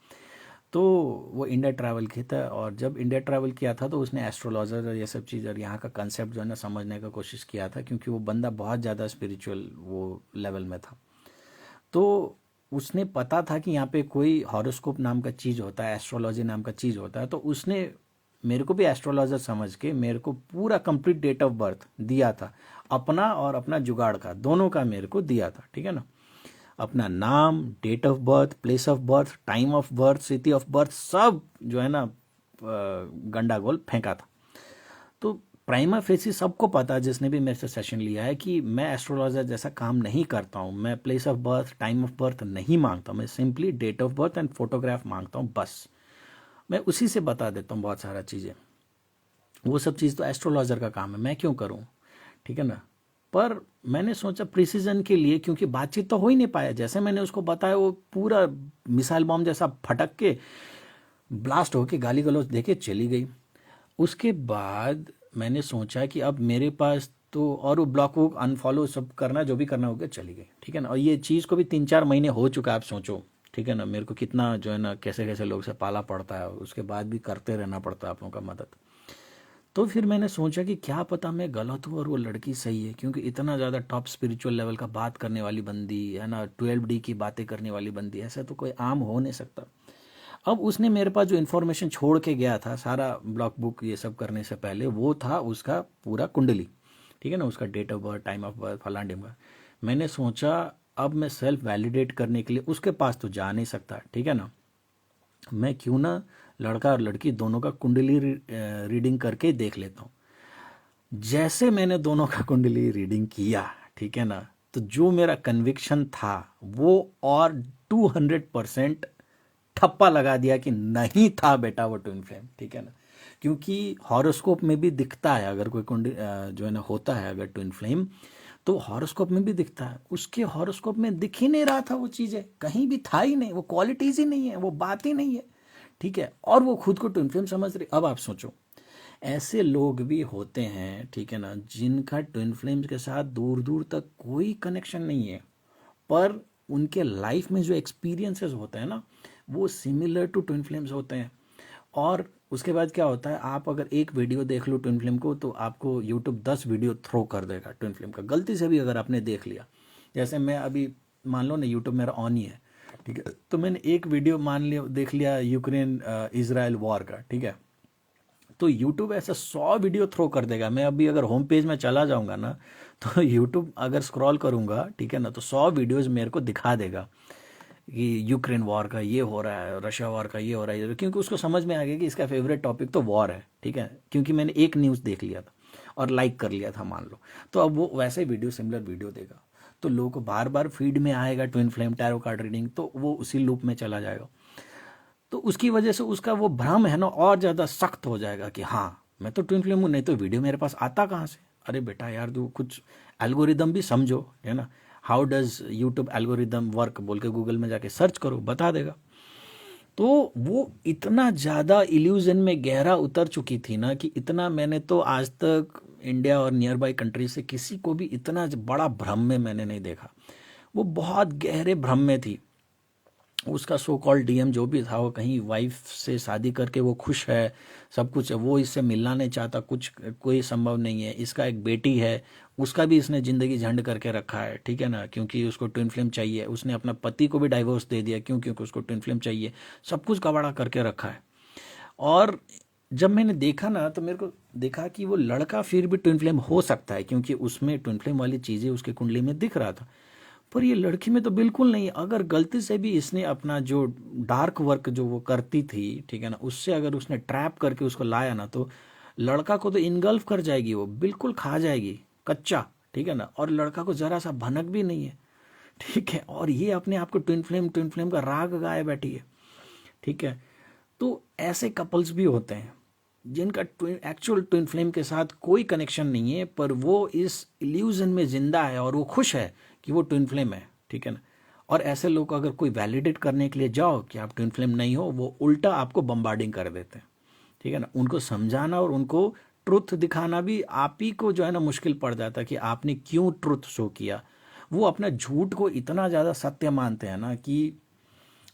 तो वो इंडिया ट्रैवल किया था, और जब इंडिया ट्रैवल किया था तो उसने एस्ट्रोलॉजर और ये सब चीज़ और यहाँ का कंसेप्ट जो है ना समझने का कोशिश किया था, क्योंकि वो बंदा बहुत ज़्यादा स्पिरिचुअल वो लेवल में था। तो उसने पता था कि यहाँ पे कोई हॉरोस्कोप नाम का चीज़ होता है, एस्ट्रोलॉजी नाम का चीज़ होता है। तो उसने मेरे को भी एस्ट्रोलॉजर समझ के मेरे को पूरा कंप्लीट डेट ऑफ बर्थ दिया था, अपना और अपना जुगाड़ का, दोनों का मेरे को दिया था, ठीक है ना। अपना नाम, date of birth, place of birth, time of birth, city of birth, सब जो है ना गंडागोल फेंका था। तो प्राइमा फेसी सबको पता है जिसने भी मेरे से सेशन लिया है कि मैं एस्ट्रोलॉजर जैसा काम नहीं करता हूँ। मैं place of birth, time of birth नहीं मांगता, मैं simply date of birth and photograph मांगता हूँ, बस। मैं उसी से बता देता हूँ बहुत सारा चीज़ें। वो सब चीज़ तो एस्ट्रोलॉजर का काम है, मैं क्यों करूँ, ठीक है ना। पर मैंने सोचा प्रिसीजन के लिए, क्योंकि बातचीत तो हो ही नहीं पाया, जैसे मैंने उसको बताया वो पूरा मिसाइल बॉम्ब जैसा फटक के ब्लास्ट होके गाली गलौज देके चली गई। उसके बाद मैंने सोचा कि अब मेरे पास तो, और वो ब्लॉक वो अनफॉलो सब करना जो भी करना होगा, चली गई, ठीक है ना। और ये चीज़ को भी 3-4 महीने हो चुका है, आप सोचो, ठीक है ना। मेरे को कितना जो है ना कैसे कैसे लोग से पाला पड़ता है, उसके बाद भी करते रहना पड़ता है आप लोगों का मदद। तो फिर मैंने सोचा कि क्या पता मैं गलत हूँ और वो लड़की सही है, क्योंकि इतना ज़्यादा टॉप स्पिरिचुअल लेवल का बात करने वाली बंदी है ना, 12D की बातें करने वाली बंदी, ऐसा तो कोई आम हो नहीं सकता। अब उसने मेरे पास जो इन्फॉर्मेशन छोड़ के गया था सारा ब्लॉक बुक ये सब करने से पहले, वो था उसका पूरा कुंडली, ठीक है ना, उसका date of birth, time of birth, फलान ढिमका। मैंने सोचा अब मैं सेल्फ वैलिडेट करने के लिए उसके पास तो जा नहीं सकता, ठीक है ना, मैं क्यों ना लड़का और लड़की दोनों का कुंडली रीडिंग करके देख लेता हूँ। जैसे मैंने दोनों का कुंडली रीडिंग किया, ठीक है ना, तो जो मेरा कन्विक्शन था वो और 200% ठप्पा लगा दिया कि नहीं था बेटा वो ट्विन फ्लेम, ठीक है ना। क्योंकि हॉरोस्कोप में भी दिखता है, अगर कोई कुंडली जो है ना होता है अगर ट्विन फ्लेम, तो हॉरोस्कोप में भी दिखता है। उसके हॉरोस्कोप में दिख ही नहीं रहा था, वो चीज़ें कहीं भी था ही नहीं, वो क्वालिटीज ही नहीं है, वो बात ही नहीं है, ठीक है। और वो खुद को ट्विन फ्लेम समझ रही। अब आप सोचो, ऐसे लोग भी होते हैं, ठीक है ना, जिनका ट्विन फ्लेम्स के साथ दूर दूर तक कोई कनेक्शन नहीं है, पर उनके लाइफ में जो एक्सपीरियंसेस होते हैं ना वो सिमिलर टू ट्विन फ्लेम्स होते हैं। और उसके बाद क्या होता है, आप अगर एक वीडियो देख लो ट्विन फ्लेम को, तो आपको यूट्यूब 10 वीडियो थ्रो कर देगा ट्विन फ्लेम का, गलती से भी अगर आपने देख लिया। जैसे मैं अभी मान लो ना यूट्यूब मेरा ऑन ही है, ठीक है, तो मैंने एक वीडियो मान लिया देख लिया यूक्रेन इजराइल वॉर का, ठीक है, तो यूट्यूब ऐसा 100 वीडियो थ्रो कर देगा। मैं अभी अगर होम पेज में चला जाऊंगा ना, तो यूट्यूब अगर स्क्रॉल करूंगा, ठीक है ना, तो 100 वीडियोज मेरे को दिखा देगा कि यूक्रेन वॉर का ये हो रहा है, रशिया वॉर का ये हो रहा है, क्योंकि उसको समझ में आ गया कि इसका फेवरेट टॉपिक तो वॉर है, ठीक है, क्योंकि मैंने एक न्यूज़ देख लिया था और लाइक कर लिया था मान लो, तो अब वो वैसे वीडियो सिमिलर वीडियो देगा, तो लोगों को बार बार फीड में आएगा twin flame tarot card reading, तो वो उसी लूप में चला जाएगा। तो उसकी वजह से उसका वो भ्रम है ना और ज़्यादा सख्त हो जाएगा कि हाँ मैं तो ट्विन फ्लेम हूँ, नहीं तो वीडियो मेरे पास आता कहाँ से। अरे बेटा यार तू कुछ एल्गोरिदम भी समझो, है ना, how does YouTube algorithm work बोल के गूगल में जाके सर्च करो, बता देगा। तो वो इतना ज़्यादा इल्यूजन में गहरा उतर चुकी थी ना कि इतना मैंने तो आज तक इंडिया और नियर बाई कंट्री से किसी को भी इतना बड़ा भ्रम में मैंने नहीं देखा। वो बहुत गहरे भ्रम में थी। उसका सो कॉल्ड डीएम जो भी था, वो कहीं वाइफ से शादी करके वो खुश है, सब कुछ है, वो इससे मिलना नहीं चाहता, कुछ कोई संभव नहीं है। इसका एक बेटी है, उसका भी इसने ज़िंदगी झंड करके रखा है, ठीक है ना, क्योंकि उसको ट्विन फ्लेम चाहिए। उसने अपना पति को भी डाइवोर्स दे दिया क्योंकि उसको ट्विन फ्लेम चाहिए, सब कुछ कबाड़ा करके रखा है। और जब मैंने देखा ना तो मेरे को देखा कि वो लड़का फिर भी ट्विन फ्लेम हो सकता है, क्योंकि उसमें ट्विन फ्लेम वाली चीज़ें उसके कुंडली में दिख रहा था, पर ये लड़की में तो बिल्कुल नहीं। अगर गलती से भी इसने अपना जो डार्क वर्क जो वो करती थी, ठीक है ना, उससे अगर उसने ट्रैप करके उसको लाया ना, तो लड़का को तो इनगल्फ कर जाएगी, वो बिल्कुल खा जाएगी कच्चा, ठीक है ना। और लड़का को जरा सा भनक भी नहीं है, ठीक है, और ये अपने आप को ट्विन फ्लेम का राग गाए बैठी है, ठीक है। तो ऐसे कपल्स भी होते हैं जिनका एक्चुअल ट्विन फ्लेम के साथ कोई कनेक्शन नहीं है, पर वो इस इल्यूजन में जिंदा है और वो खुश है कि वो ट्विन फ्लेम है, ठीक है ना। और ऐसे लोग को अगर कोई वैलिडेट करने के लिए जाओ कि आप ट्विन फ्लेम नहीं हो, वो उल्टा आपको बम्बार्डिंग कर देते हैं, ठीक है ना। उनको समझाना और उनको ट्रुथ दिखाना भी आप ही को जो है ना मुश्किल पड़ जाता है कि आपने क्यों ट्रुथ शो किया। वो अपना झूठ को इतना ज़्यादा सत्य मानते हैं ना कि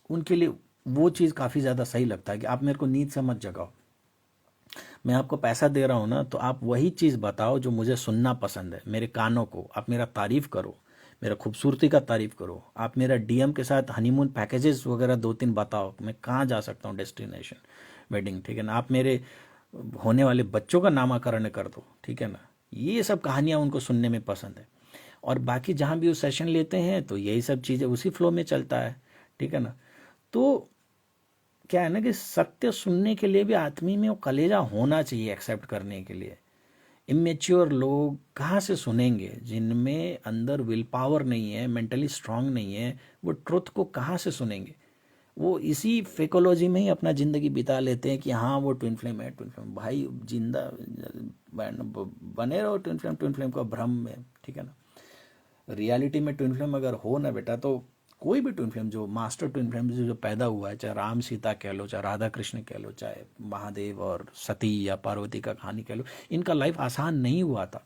उनके लिए वो चीज़ काफ़ी ज़्यादा सही लगता है कि आप मेरे को नींद से मत जगाओ, मैं आपको पैसा दे रहा हूँ ना, तो आप वही चीज़ बताओ जो मुझे सुनना पसंद है, मेरे कानों को। आप मेरा तारीफ़ करो, मेरा खूबसूरती का तारीफ़ करो, आप मेरा डीएम के साथ हनीमून पैकेजेस वगैरह 2-3 बताओ, मैं कहाँ जा सकता हूँ डेस्टिनेशन वेडिंग, ठीक है ना। आप मेरे होने वाले बच्चों का नामकरण कर दो, ठीक है ना। ये सब कहानियाँ उनको सुनने में पसंद है। और बाकी जहाँ भी वो सेशन लेते हैं तो यही सब चीज़ें उसी फ्लो में चलता है, ठीक है ना। तो क्या है ना कि सत्य सुनने के लिए भी आदमी में वो कलेजा होना चाहिए एक्सेप्ट करने के लिए। इमेच्योर लोग कहाँ से सुनेंगे, जिनमें अंदर विल पावर नहीं है, मेंटली स्ट्रांग नहीं है, वो ट्रुथ को कहाँ से सुनेंगे। वो इसी फेकोलॉजी में ही अपना ज़िंदगी बिता लेते हैं कि हाँ वो ट्विन फ्लेम है, ट्विन फ्लेम भाई जिंदा बने रहो ट्विन फ्लेम का भ्रम में, ठीक है ना। रियलिटी में ट्विन फ्लेम अगर हो ना बेटा, तो कोई भी ट्विन फ्लेम जो मास्टर ट्विन फ्लेम जो पैदा हुआ है, चाहे राम सीता कह लो, चाहे राधा कृष्ण कह लो, चाहे महादेव और सती या पार्वती का कहानी कह लो, इनका लाइफ आसान नहीं हुआ था,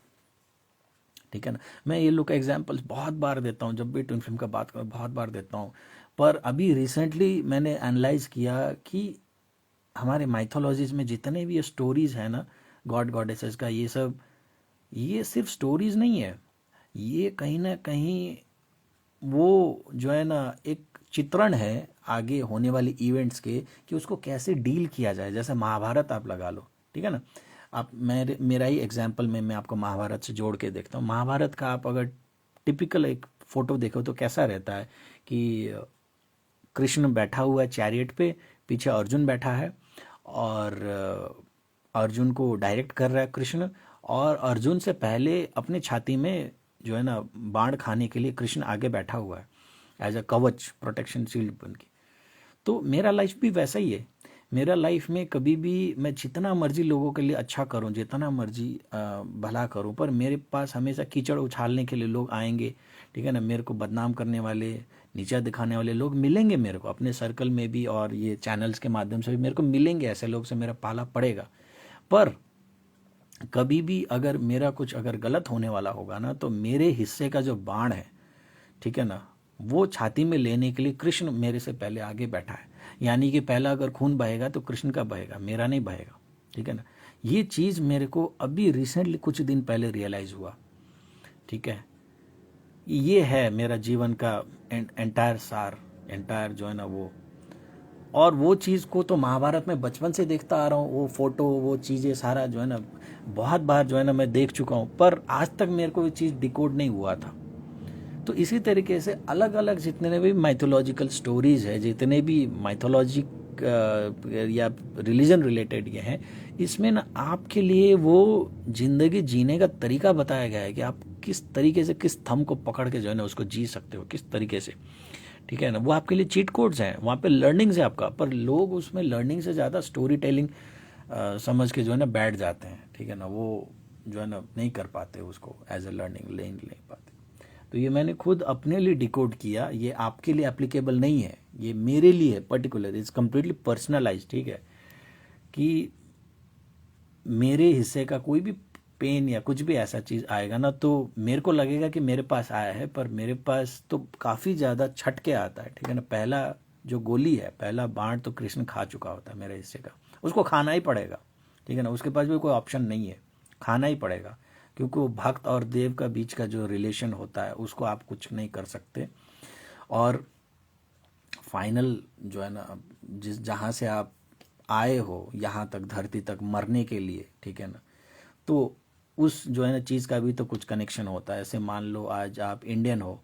ठीक है ना। मैं ये लोग का एग्जाम्पल्स बहुत बार देता हूँ, जब भी ट्विन फ्लेम का बात करूँ बहुत बार देता हूँ। पर अभी रिसेंटली मैंने एनालाइज किया कि हमारे माइथोलॉजीज में जितने भी ये स्टोरीज है ना, गॉड गॉडेसेस का, ये सब, ये सिर्फ स्टोरीज नहीं है, ये कहीं ना कहीं वो जो है ना एक चित्रण है आगे होने वाले इवेंट्स के, कि उसको कैसे डील किया जाए। जैसे महाभारत आप लगा लो, ठीक है ना। आप मेरा ही एग्जाम्पल में मैं आपको महाभारत से जोड़ के देखता हूँ। महाभारत का आप अगर टिपिकल एक फोटो देखो तो कैसा रहता है कि कृष्ण बैठा हुआ है चैरियट पे, पीछे अर्जुन बैठा है और अर्जुन को डायरेक्ट कर रहा है कृष्ण, और अर्जुन से पहले अपने छाती में जो है ना बाण खाने के लिए कृष्ण आगे बैठा हुआ है एज अ कवच, प्रोटेक्शन शील्ड बन के। तो मेरा लाइफ भी वैसा ही है। मेरा लाइफ में कभी भी मैं जितना मर्जी लोगों के लिए अच्छा करूं, जितना मर्जी भला करूं, पर मेरे पास हमेशा कीचड़ उछालने के लिए लोग आएंगे, ठीक है ना। मेरे को बदनाम करने वाले, नीचा दिखाने वाले लोग मिलेंगे मेरे को अपने सर्कल में भी, और ये चैनल्स के माध्यम से भी मेरे को मिलेंगे। ऐसे लोग से मेरा पाला पड़ेगा। पर कभी भी अगर मेरा कुछ अगर गलत होने वाला होगा ना, तो मेरे हिस्से का जो बाण है, ठीक है ना, वो छाती में लेने के लिए कृष्ण मेरे से पहले आगे बैठा है। यानी कि पहला अगर खून बहेगा तो कृष्ण का बहेगा, मेरा नहीं बहेगा, ठीक है ना। ये चीज़ मेरे को अभी रिसेंटली कुछ दिन पहले रियलाइज हुआ, ठीक है। ये है मेरा जीवन का एंटायर सार, एंटायर जो है ना वो। और वो चीज़ को तो महाभारत में बचपन से देखता आ रहा हूँ, वो फोटो, वो चीज़ें सारा जो है ना बहुत बार जो है ना मैं देख चुका हूँ, पर आज तक मेरे को ये चीज़ डिकोड नहीं हुआ था। तो इसी तरीके से अलग अलग जितने भी माइथोलॉजिकल स्टोरीज है, जितने भी माइथोलॉजिक या रिलीजन रिलेटेड ये हैं, इसमें ना आपके लिए वो जिंदगी जीने का तरीका बताया गया है कि आप किस तरीके से, किस थंब को पकड़ के जो है ना उसको जी सकते हो, किस तरीके से, ठीक है ना। वो आपके लिए चीट कोड्स हैं, वहाँ पे लर्निंग्स है आपका, पर लोग उसमें लर्निंग से ज़्यादा स्टोरी टेलिंग समझ के जो है ना बैठ जाते हैं, ठीक है ना। वो जो है ना नहीं कर पाते उसको एज ए लर्निंग, ले नहीं पाते। तो ये मैंने खुद अपने लिए डिकोड किया, ये आपके लिए एप्लीकेबल नहीं है, ये मेरे लिए पर्टिकुलर, इट्स कम्प्लीटली पर्सनलाइज, ठीक है। कि मेरे हिस्से का कोई भी पेन या कुछ भी ऐसा चीज़ आएगा ना, तो मेरे को लगेगा कि मेरे पास आया है, पर मेरे पास तो काफ़ी ज़्यादा छट के आता है, ठीक है ना। पहला जो गोली है, पहला बाण तो कृष्ण खा चुका होता है मेरे हिस्से का, उसको खाना ही पड़ेगा, ठीक है ना। उसके पास भी कोई ऑप्शन नहीं है, खाना ही पड़ेगा, क्योंकि वो भक्त और देव का बीच का जो रिलेशन होता है उसको आप कुछ नहीं कर सकते। और फाइनल जो है ना, जिस जहाँ से आप आए हो यहाँ तक, धरती तक मरने के लिए, ठीक है ना, तो उस जो है ना चीज़ का भी तो कुछ कनेक्शन होता है। ऐसे मान लो आज आप इंडियन हो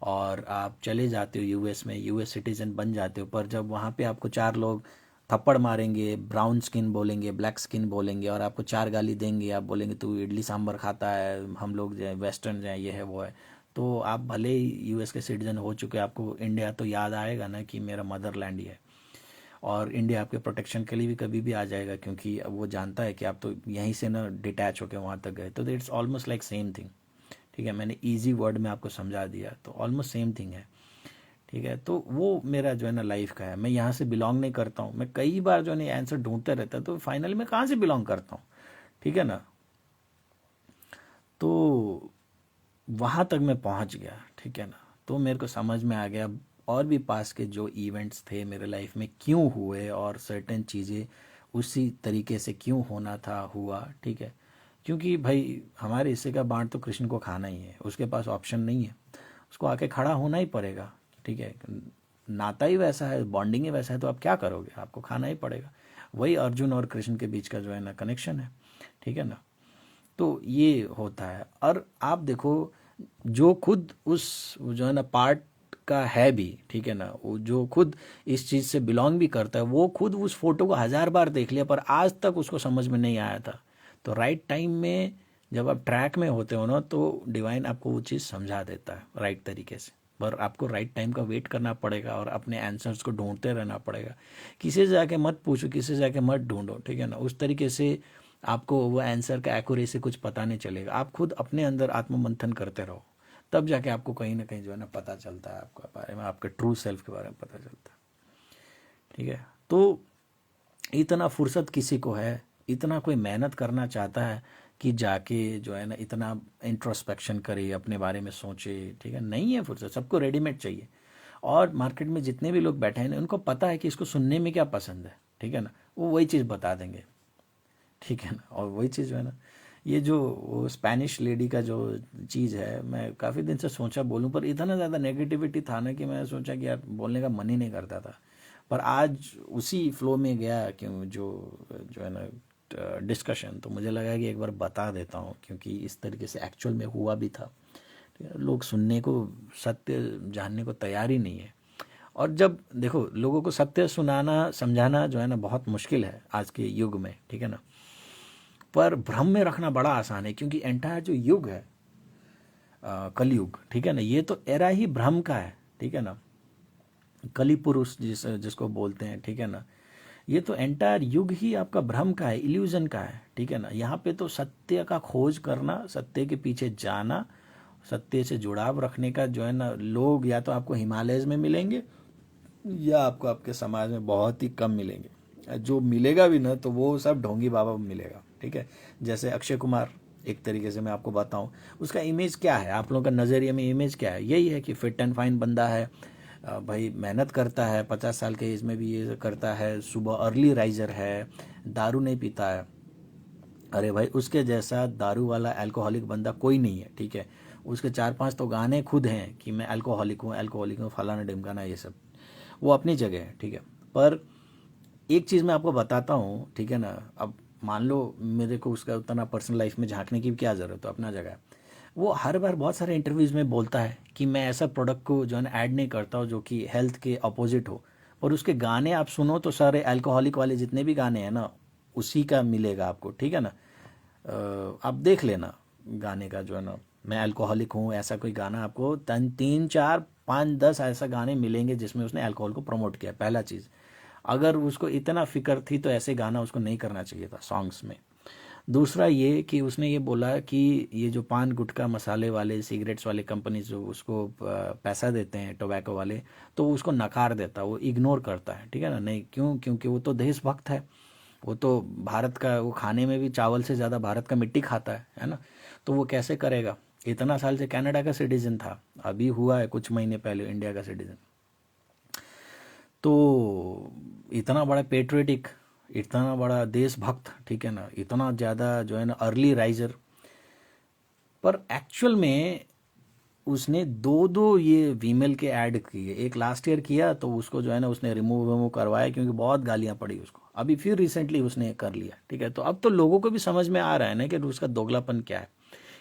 और आप चले जाते हो यूएस में, यूएस सिटीजन बन जाते हो, पर जब वहाँ पे आपको चार लोग थप्पड़ मारेंगे, ब्राउन स्किन बोलेंगे, ब्लैक स्किन बोलेंगे, और आपको चार गाली देंगे, आप बोलेंगे तू इडली सांभर खाता है, हम लोग जो है वेस्टर्न जो है ये है वो है, तो आप भले ही यूएस के सिटीजन हो चुके, आपको इंडिया तो याद आएगा ना कि मेरा मदरलैंड ही है। और इंडिया आपके प्रोटेक्शन के लिए भी कभी भी आ जाएगा, क्योंकि अब वो जानता है कि आप तो यहीं से ना डिटैच होकर वहाँ तक गए। तो it's almost like same thing, ठीक है। मैंने इजी वर्ड में आपको समझा दिया, तो ऑलमोस्ट सेम थिंग है, ठीक है। तो वो मेरा जो है ना लाइफ का है। मैं यहाँ से बिलोंग नहीं करता हूँ, मैं कई बार जो है ना आंसर ढूंढता रहता, तो फाइनली मैं कहाँ से बिलोंग करता हूँ, ठीक है ना। तो वहाँ तक मैं पहुँच गया, ठीक है ना। तो मेरे को समझ में आ गया और भी पास के जो इवेंट्स थे मेरे लाइफ में क्यों हुए, और सर्टेन चीज़ें उसी तरीके से क्यों होना था, हुआ, ठीक है। क्योंकि भाई हमारे हिस्से का बांट तो कृष्ण को खाना ही है, उसके पास ऑप्शन नहीं है, उसको आके खड़ा होना ही पड़ेगा, ठीक है। नाता ही वैसा है, बॉन्डिंग ही वैसा है, तो आप क्या करोगे, आपको खाना ही पड़ेगा। वही अर्जुन और कृष्ण के बीच का जो है ना कनेक्शन है, ठीक है ना। तो ये होता है। और आप देखो, जो खुद उस जो है ना पार्ट का है भी, ठीक है ना, वो जो खुद इस चीज़ से बिलोंग भी करता है, वो खुद उस फोटो को 1000 बार देख लिया, पर आज तक उसको समझ में नहीं आया था। तो राइट टाइम में जब आप ट्रैक में होते हो ना, तो डिवाइन आपको वो चीज़ समझा देता है राइट तरीके से। पर आपको राइट टाइम का वेट करना पड़ेगा और अपने आंसर्स को ढूंढते रहना पड़ेगा। किसी से जाके मत पूछो, किसी से जाके मत ढूंढो, ठीक है ना। उस तरीके से आपको वो आंसर का एक्यूरेसी कुछ पता नहीं चलेगा। आप खुद अपने अंदर आत्ममंथन करते रहो, तब जाके आपको कहीं ना कहीं जो है ना पता चलता है आपके बारे में, आपके ट्रू सेल्फ के बारे में पता चलता है। ठीक है, तो इतना फुर्सत किसी को है, इतना कोई मेहनत करना चाहता है कि जाके जो है ना इतना इंट्रोस्पेक्शन करे, अपने बारे में सोचे? ठीक है, नहीं है फुर्सत, सबको रेडीमेड चाहिए। और मार्केट में जितने भी लोग बैठे हैं ना, उनको पता है कि इसको सुनने में क्या पसंद है, ठीक है ना, वो वही चीज़ बता देंगे, ठीक है ना। और वही चीज़ जो है ना, ये जो वो स्पेनिश लेडी का जो चीज़ है, मैं काफ़ी दिन से सोचा बोलूं, पर इतना ज़्यादा नेगेटिविटी था ना कि मैं सोचा कि यार बोलने का मन ही नहीं करता था। पर आज उसी फ्लो में गया क्यों जो जो है ना डिस्कशन, तो मुझे लगा कि एक बार बता देता हूँ, क्योंकि इस तरीके से एक्चुअल में हुआ भी था। लोग सुनने को, सत्य जानने को तैयार ही नहीं है। और जब देखो, लोगों को सत्य सुनाना समझाना जो है ना बहुत मुश्किल है आज के युग में, ठीक है ना, पर भ्रम में रखना बड़ा आसान है, क्योंकि एंटायर जो युग है कलयुग, ठीक है ना, ये तो एरा ही भ्रम का है, ठीक है ना, कली पुरुष जिसको बोलते हैं, ठीक है ना, ये तो एंटायर युग ही आपका भ्रम का है, इल्यूजन का है, ठीक है ना। यहाँ पे तो सत्य का खोज करना, सत्य के पीछे जाना, सत्य से जुड़ाव रखने का जो है ना, लोग या तो आपको हिमालयज में मिलेंगे या आपको आपके समाज में बहुत ही कम मिलेंगे। जो मिलेगा भी ना, तो वो सब ढोंगी बाबा मिलेगा, ठीक है। जैसे अक्षय कुमार, एक तरीके से मैं आपको बताऊं, उसका इमेज क्या है, आप लोगों का नज़रिए में इमेज क्या है? यही है कि फिट एंड फाइन बंदा है, भाई मेहनत करता है, 50 साल के एज में भी ये करता है, सुबह अर्ली राइजर है, दारू नहीं पीता है। अरे भाई, उसके जैसा दारू वाला अल्कोहलिक बंदा कोई नहीं है, ठीक है। उसके 4-5 तो गाने खुद हैं कि मैं अल्कोहलिक हूँ, फलाना ढिमकाना, ये सब वो अपनी जगह है, ठीक है। पर एक चीज़ मैं आपको बताता हूँ, ठीक है ना, अब मान लो मेरे को उसका उतना पर्सनल लाइफ में झांकने की क्या ज़रूरत है, अपना जगह है। वो हर बार बहुत सारे इंटरव्यूज़ में बोलता है कि मैं ऐसा प्रोडक्ट को जो है ना ऐड नहीं करता हूँ जो कि हेल्थ के अपोजिट हो, और उसके गाने आप सुनो तो सारे अल्कोहलिक वाले जितने भी गाने हैं ना, उसी का मिलेगा आपको, ठीक है ना। आप देख लेना गाने का जो है ना, मैं अल्कोहलिक हूँ, ऐसा कोई गाना आपको 3, 4, 5, 10 ऐसा गाने मिलेंगे जिसमें उसने अल्कोहल को प्रमोट किया। पहला चीज़, अगर उसको इतना फिक्र थी तो ऐसे गाना उसको नहीं करना चाहिए था सॉन्ग्स में। दूसरा ये कि उसने ये बोला कि ये जो पान गुटखा मसाले वाले सिगरेट्स वाले कंपनीज जो उसको पैसा देते हैं, टोबैको वाले, तो उसको नकार देता, वो इग्नोर करता है, ठीक है ना। नहीं, क्यों? क्योंकि वो तो देशभक्त है, वो तो भारत का, वो खाने में भी चावल से ज़्यादा भारत का मिट्टी खाता है ना। तो वो कैसे करेगा? इतना साल से कनाडा का सिटीजन था, अभी हुआ है कुछ महीने पहले इंडिया का सिटीजन। तो इतना बड़ा पेट्रियटिक, इतना बड़ा देशभक्त, ठीक है ना, इतना ज़्यादा जो है ना अर्ली राइजर, पर एक्चुअल में उसने 2 ये वीमेल के ऐड किए। एक लास्ट ईयर किया तो उसको जो है ना उसने रिमूव करवाया, क्योंकि बहुत गालियां पड़ी उसको। अभी फिर रिसेंटली उसने कर लिया, ठीक है। तो अब तो लोगों को भी समझ में आ रहा है ना कि उसका दोगलापन क्या है।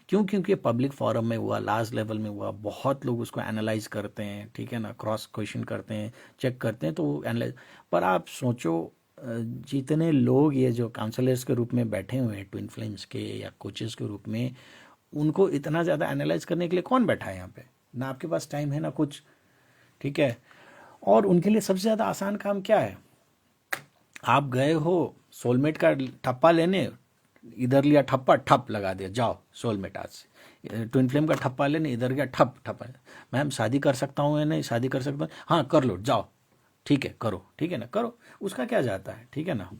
क्यों? क्योंकि ये पब्लिक फोरम में हुआ, लार्ज लेवल में हुआ, बहुत लोग उसको एनालाइज करते हैं, ठीक है ना, क्रॉस क्वेश्चन करते हैं, चेक करते हैं, तो एनालाइज। पर आप सोचो, जितने लोग ये जो काउंसलर्स के रूप में बैठे हुए हैं, ट्विन फ्लेम्स के या कोचेस के रूप में, उनको इतना ज़्यादा एनालाइज करने के लिए कौन बैठा है यहाँ पे? ना आपके पास टाइम है ना कुछ, ठीक है। और उनके लिए सबसे ज़्यादा आसान काम क्या है? आप गए हो सोलमेट का ठप्पा लेने, इधर लिया ठप्पा, ठप लगा दिया, जाओ सोलमेट आज से। ट्विन फ्लेम का ठप्पा लेने, इधर गया ठप ठप्पा, मैम शादी कर सकता हूँ या नहीं, शादी कर सकता हूँ, हाँ कर लो, जाओ, ठीक है करो, ठीक है ना, करो, उसका क्या जाता है, ठीक है ना।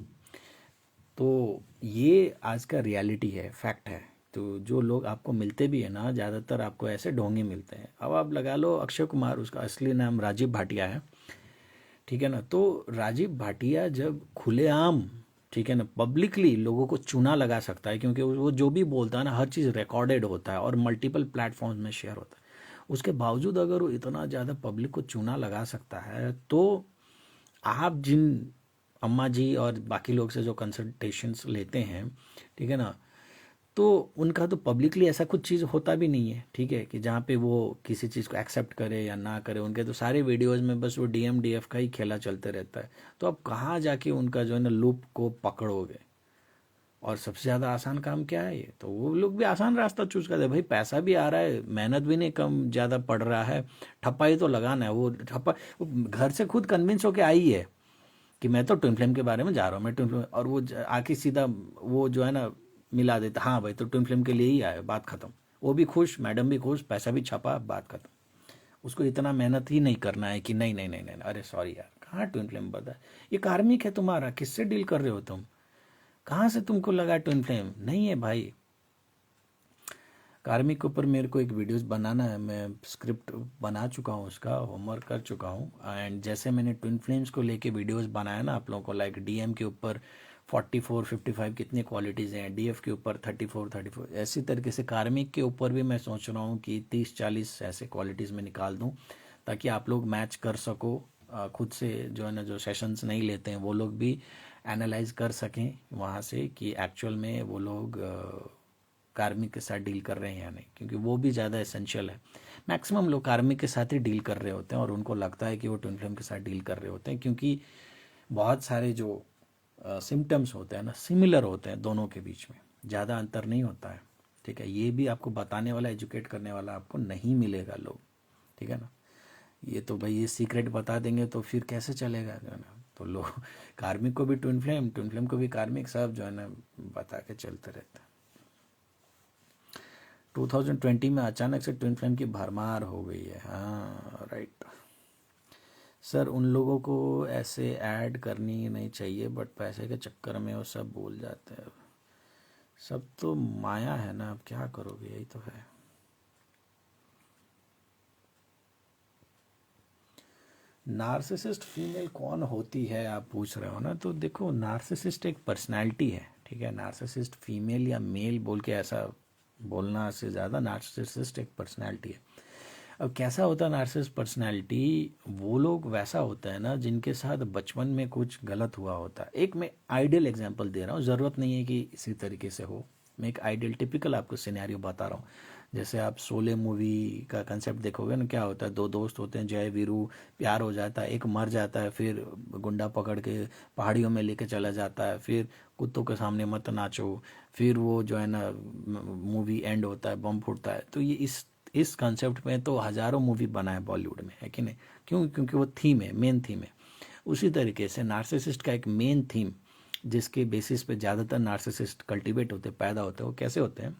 तो ये आज का रियलिटी है, फैक्ट है। तो जो लोग आपको मिलते भी है ना, ज़्यादातर आपको ऐसे ढोंगे मिलते हैं। अब आप लगा लो अक्षय कुमार, उसका असली नाम राजीव भाटिया है, ठीक है ना। तो राजीव भाटिया जब खुलेआम, ठीक है ना, पब्लिकली लोगों को चूना लगा सकता है, क्योंकि वो जो भी बोलता है ना, हर चीज़ रिकॉर्डेड होता है और मल्टीपल प्लेटफॉर्म्स में शेयर होता है। उसके बावजूद अगर वो इतना ज़्यादा पब्लिक को चूना लगा सकता है, तो आप जिन अम्मा जी और बाकी लोग से जो कंसल्टेशंस लेते हैं, ठीक है ना, तो उनका तो पब्लिकली ऐसा कुछ चीज़ होता भी नहीं है, ठीक है, कि जहाँ पे वो किसी चीज़ को एक्सेप्ट करे या ना करे। उनके तो सारे वीडियोज़ में बस वो DMDF का ही खेला चलते रहता है। तो अब कहाँ जाके उनका जो है ना लूप को पकड़ोगे? और सबसे ज़्यादा आसान काम क्या है? ये तो वो लोग भी आसान रास्ता चूज करते हैं, भाई पैसा भी आ रहा है, मेहनत भी नहीं कम ज़्यादा पड़ रहा है, ठप्पा ही तो लगाना है। वो ठप्पा वो घर से खुद कन्विंस होके आई है कि मैं तो ट्विन फ्लेम के बारे में जा रहा हूँ, मैं ट्विन फ्लेम, और वो आके सीधा वो जो है ना मिला देता, हाँ भाई तो ट्विन फ्लेम के लिए ही आया, बात खत्म। वो भी खुश, मैडम भी खुश, पैसा भी छपा, बात खत्म। उसको इतना मेहनत ही नहीं करना है कि नहीं नहीं नहीं नहीं, अरे सॉरी यार, कहाँ ट्विन फ्लेम बता, ये कार्मिक है तुम्हारा, किससे डील कर रहे हो तुम, कहाँ से तुमको लगा ट्विन फ्लेम? नहीं है भाई। कार्मिक के ऊपर मेरे को एक वीडियोस बनाना है, मैं स्क्रिप्ट बना चुका हूँ, उसका होमवर्क कर चुका हूँ। एंड जैसे मैंने ट्विन फ्लेम्स को लेके वीडियोस बनाया ना आप लोगों को, लाइक डीएम के ऊपर 44 55 कितनी क्वालिटीज़ हैं, डीएफ के ऊपर 34, ऐसी तरीके से कार्मिक के ऊपर भी मैं सोच रहा हूँ कि 30 40 ऐसे क्वालिटीज़ में निकाल दूँ, ताकि आप लोग मैच कर सको खुद से, जो है ना, जो सेशंस नहीं लेते हैं वो लोग भी एनालाइज कर सकें वहाँ से कि एक्चुअल में वो लोग कार्मिक के साथ डील कर रहे हैं या नहीं, क्योंकि वो भी ज़्यादा एसेंशियल है। मैक्सिमम लोग कार्मिक के साथ ही डील कर रहे होते हैं और उनको लगता है कि वो ट्विन फ्लेम के साथ डील कर रहे होते हैं, क्योंकि बहुत सारे जो सिम्टम्स होते हैं ना, सिमिलर होते हैं दोनों के बीच में, ज़्यादा अंतर नहीं होता है। ठीक है, ये भी आपको बताने वाला, एजुकेट करने वाला आपको नहीं मिलेगा लोग, ठीक है ना। ये तो भाई ये सीक्रेट बता देंगे तो फिर कैसे चलेगा, जो है ना। तो लोग कार्मिक को भी ट्विन फ्लेम को भी कार्मिक, सब जो है ना बता के चलते रहते हैं। 2020 में अचानक से ट्विन फ्लेम की भरमार हो गई है। हाँ राइट सर, उन लोगों को ऐसे ऐड करनी नहीं चाहिए, बट पैसे के चक्कर में वो सब भूल जाते हैं। सब तो माया है ना, अब क्या करोगे, यही तो है। नार्सिसिस्ट फीमेल कौन होती है आप पूछ रहे हो ना, तो देखो नार्सिसिस्ट एक पर्सनालिटी है, ठीक है। नार्सिसिस्ट फीमेल या मेल बोल के ऐसा बोलना से ज़्यादा नार्सिसिस्ट एक पर्सनालिटी है। अब कैसा होता है नार्सिसिस्ट पर्सनालिटी, वो लोग वैसा होता है ना जिनके साथ बचपन में कुछ गलत हुआ होता है। एक मैं आइडियल एग्जांपल दे रहा हूँ, ज़रूरत नहीं है कि इसी तरीके से हो, मैं एक आइडियल टिपिकल आपको सिनेरियो बता रहा हूँ। जैसे आप शोले मूवी का कंसेप्ट देखोगे ना, क्या होता है, दो दोस्त होते हैं, जय वीरू, प्यार हो जाता है, एक मर जाता है, फिर गुंडा पकड़ के पहाड़ियों में लेके चला जाता है, फिर कुत्तों के सामने मत नाचो, फिर वो जो है ना मूवी एंड होता है, बम फूटता है। तो ये इस कंसेप्ट में तो हज़ारों मूवी बना है बॉलीवुड में, है कि नहीं? क्यों? क्योंकि वो थीम है, मेन थीम है। उसी तरीके से नार्सिसिस्ट का एक मेन थीम, जिसके बेसिस पे ज़्यादातर नार्सिसिस्ट कल्टीवेट होते, पैदा होते हैं, वो कैसे होते हैं?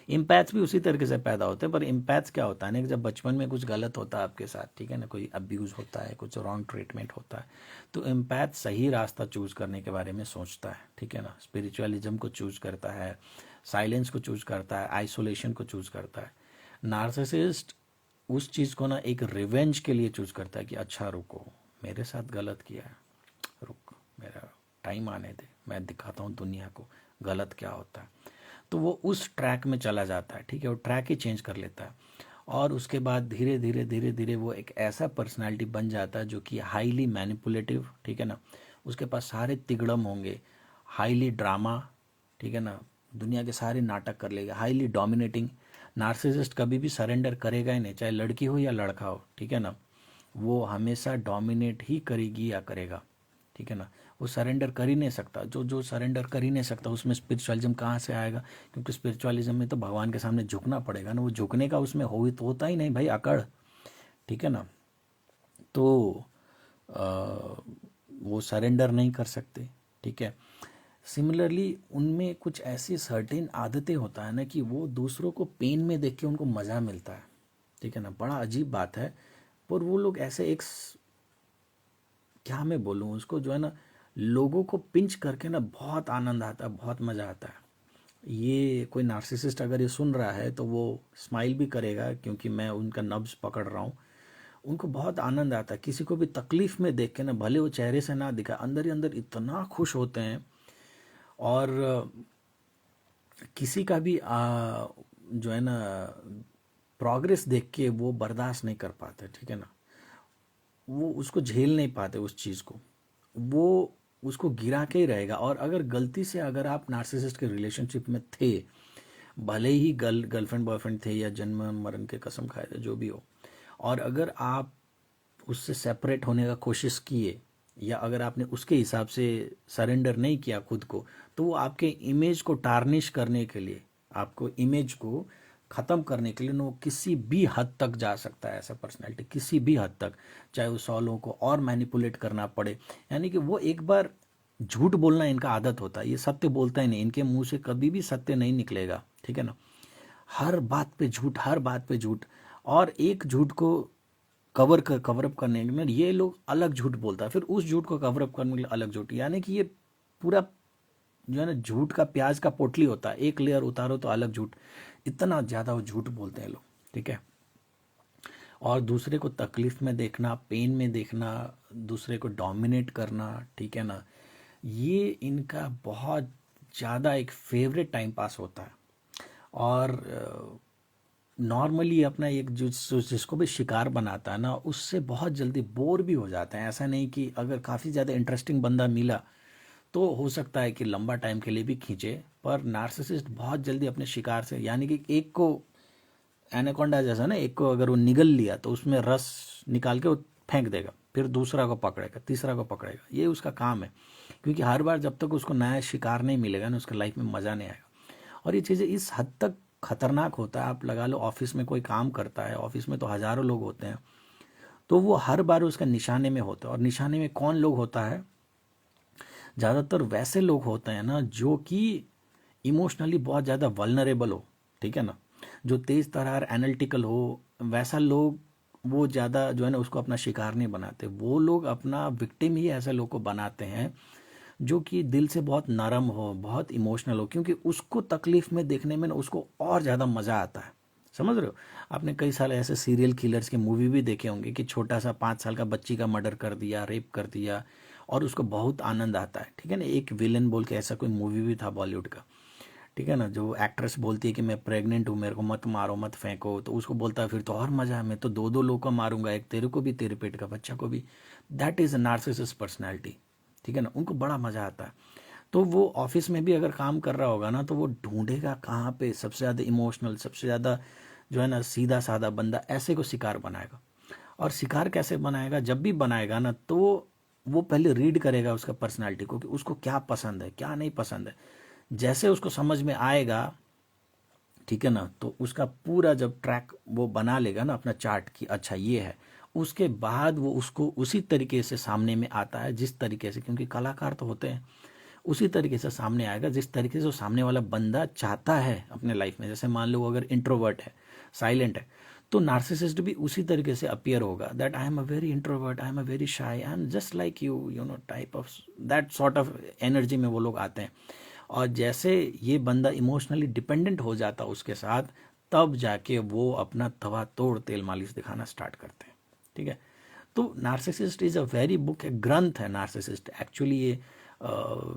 इम्पैथ्स भी उसी तरीके से पैदा होते हैं, पर इम्पैथ्स क्या होता है ना कि जब बचपन में कुछ गलत होता है आपके साथ, ठीक है ना, कोई अब्यूज़ होता है, कुछ रॉन्ग ट्रीटमेंट होता है, तो इम्पैथ सही रास्ता चूज़ करने के बारे में सोचता है, ठीक है ना। स्पिरिचुअलिज्म को चूज़ करता है, साइलेंस को चूज़ करता है, आइसोलेशन को चूज़ करता है। नार्सिसिस्ट उस चीज़ को ना एक रिवेंज के लिए चूज़ करता है कि अच्छा रुको, मेरे साथ गलत किया है, रुक, मेरा टाइम आने दे, मैं दिखाता हूँ दुनिया को गलत क्या होता है। तो वो उस ट्रैक में चला जाता है, ठीक है, वो ट्रैक ही चेंज कर लेता है, और उसके बाद धीरे धीरे धीरे धीरे वो एक ऐसा पर्सनालिटी बन जाता है जो कि हाईली मैनिपुलेटिव, ठीक है ना, उसके पास सारे तिगड़म होंगे, हाईली ड्रामा, ठीक है ना, दुनिया के सारे नाटक कर लेगा, हाईली डोमिनेटिंग। नार्सिसिस्ट कभी भी सरेंडर करेगा ही नहीं, चाहे लड़की हो या लड़का हो, ठीक है ना, वो हमेशा डोमिनेट ही करेगी या करेगा, ठीक है ना। वो सरेंडर कर ही नहीं सकता, जो जो सरेंडर कर ही नहीं सकता उसमें स्पिरिचुअलिज्म कहाँ से आएगा? क्योंकि स्पिरिचुअलिज्म में तो भगवान के सामने झुकना पड़ेगा ना, वो झुकने का उसमें हो ही तो होता ही नहीं भाई, अकड़, ठीक है ना। तो वो सरेंडर नहीं कर सकते, ठीक है। सिमिलरली उनमें कुछ ऐसी सर्टेन आदतें होता है ना कि वो दूसरों को पेन में देख के उनको मज़ा मिलता है, ठीक है ना। बड़ा अजीब बात है, पर वो लोग ऐसे एक, क्या मैं बोलूँ उसको, जो है ना, लोगों को पिंच करके ना बहुत आनंद आता है, बहुत मज़ा आता है। ये कोई नार्सिसिस्ट अगर ये सुन रहा है तो वो स्माइल भी करेगा, क्योंकि मैं उनका नब्ज पकड़ रहा हूँ। उनको बहुत आनंद आता है किसी को भी तकलीफ में देख के ना, भले वो चेहरे से ना दिखा, अंदर ही अंदर इतना खुश होते हैं। और किसी का भी जो है ना प्रोग्रेस देख के वो बर्दाश्त नहीं कर पाते, ठीक है ना, वो उसको झेल नहीं पाते उस चीज़ को, वो उसको गिरा के ही रहेगा। और अगर गलती से अगर आप नार्सिसिस्ट के रिलेशनशिप में थे, भले ही गर्लफ्रेंड बॉयफ्रेंड थे या जन्म मरण के कसम खाए थे, जो भी हो, और अगर आप उससे सेपरेट होने का कोशिश किए, या अगर आपने उसके हिसाब से सरेंडर नहीं किया खुद को, तो वो आपके इमेज को टार्निश करने के लिए, आपको इमेज को ख़त्म करने के लिए ना, वो किसी भी हद तक जा सकता है। ऐसा पर्सनैलिटी किसी भी हद तक, चाहे उस लोगों को और मैनिपुलेट करना पड़े। यानी कि वो एक बार झूठ बोलना इनका आदत होता है, ये सत्य बोलता ही नहीं, इनके मुंह से कभी भी सत्य नहीं निकलेगा, ठीक है ना। हर बात पे झूठ, हर बात पे झूठ। और एक झूठ को कवर अप करने के लिए ये लोग अलग झूठ बोलता है, फिर उस झूठ को कवर अप करने के लिए अलग झूठ, यानी कि ये पूरा जो है ना झूठ का प्याज का पोटली होता है, एक लेयर उतारो तो अलग झूठ। इतना ज़्यादा वो झूठ बोलते हैं लोग, ठीक है। और दूसरे को तकलीफ में देखना, पेन में देखना, दूसरे को डोमिनेट करना, ठीक है ना, ये इनका बहुत ज़्यादा एक फेवरेट टाइम पास होता है। और नॉर्मली अपना एक जिसको भी शिकार बनाता है ना, उससे बहुत जल्दी बोर भी हो जाते हैं। ऐसा नहीं कि अगर काफ़ी ज़्यादा इंटरेस्टिंग बंदा मिला तो हो सकता है कि लंबा टाइम के लिए भी खींचे, पर नार्सिसिस्ट बहुत जल्दी अपने शिकार से, यानी कि एक को एनाकोंडा जैसा ना, एक को अगर वो निगल लिया तो उसमें रस निकाल के वो फेंक देगा, फिर दूसरा को पकड़ेगा, तीसरा को पकड़ेगा, ये उसका काम है। क्योंकि हर बार जब तक उसको नया शिकार नहीं मिलेगा ना, उसका लाइफ में मज़ा नहीं आएगा। और ये चीज़ें इस हद तक खतरनाक होता है, आप लगा लो ऑफिस में कोई काम करता है, ऑफिस में तो हज़ारों लोग होते हैं, तो वो हर बार उसका निशाने में होता है। और निशाने में कौन लोग होता है? ज़्यादातर वैसे लोग होते हैं ना जो कि इमोशनली बहुत ज़्यादा वल्नरेबल हो, ठीक है ना, जो तेज़ तर्रार एनालिटिकल हो, वैसा लोग वो ज़्यादा जो है ना उसको अपना शिकार नहीं बनाते। वो लोग अपना विक्टिम ही ऐसे लोग को बनाते हैं जो कि दिल से बहुत नरम हो, बहुत इमोशनल हो, क्योंकि उसको तकलीफ में देखने में ना उसको और ज़्यादा मज़ा आता है। समझ रहे हो? आपने कई साल ऐसे सीरियल किलर्स के मूवी भी देखे होंगे कि छोटा सा 5 साल का बच्ची का मर्डर कर दिया, रेप कर दिया, और उसको बहुत आनंद आता है, ठीक है ना। एक विलन बोल के ऐसा कोई मूवी भी था बॉलीवुड का, ठीक है ना, जो एक्ट्रेस बोलती है कि मैं प्रेग्नेंट हूँ, मेरे को मत मारो, मत फेंको, तो उसको बोलता है फिर तो और मज़ा है, मैं तो दो दो लोग को मारूंगा, एक तेरे को भी, तेरे पेट का बच्चा को भी। That is a narcissist personality, ठीक है ना, उनको बड़ा मज़ा आता है। तो वो ऑफिस में भी अगर काम कर रहा होगा ना, तो वो ढूंढेगा कहाँ पे सबसे ज़्यादा इमोशनल, सबसे ज़्यादा जो है ना सीधा साधा बंदा, ऐसे को शिकार बनाएगा। और शिकार कैसे बनाएगा? जब भी बनाएगा ना, तो वो पहले रीड करेगा उसका पर्सनालिटी को कि उसको क्या पसंद है, क्या नहीं पसंद है। जैसे उसको समझ में आएगा, ठीक है ना, तो उसका पूरा जब ट्रैक वो बना लेगा ना अपना चार्ट की अच्छा ये है, उसके बाद वो उसको उसी तरीके से सामने में आता है जिस तरीके से, क्योंकि कलाकार तो होते हैं, उसी तरीके से सामने आएगा जिस तरीके से वो सामने वाला बंदा चाहता है अपने लाइफ में। जैसे मान लो अगर इंट्रोवर्ट है, साइलेंट है, तो नार्सिसिस्ट भी उसी तरीके से अपीयर होगा, that I am a very introvert, I am a very shy, I am just like you, you know, type of that sort of energy में वो लोग आते हैं। और जैसे ये बंदा इमोशनली डिपेंडेंट हो जाता उसके साथ, तब जाके वो अपना तवा तोड़ तेल मालिश दिखाना स्टार्ट करते हैं, ठीक है। तो narcissist is a very book, एक ग्रंथ है नार्सिसिस्ट एक्चुअली।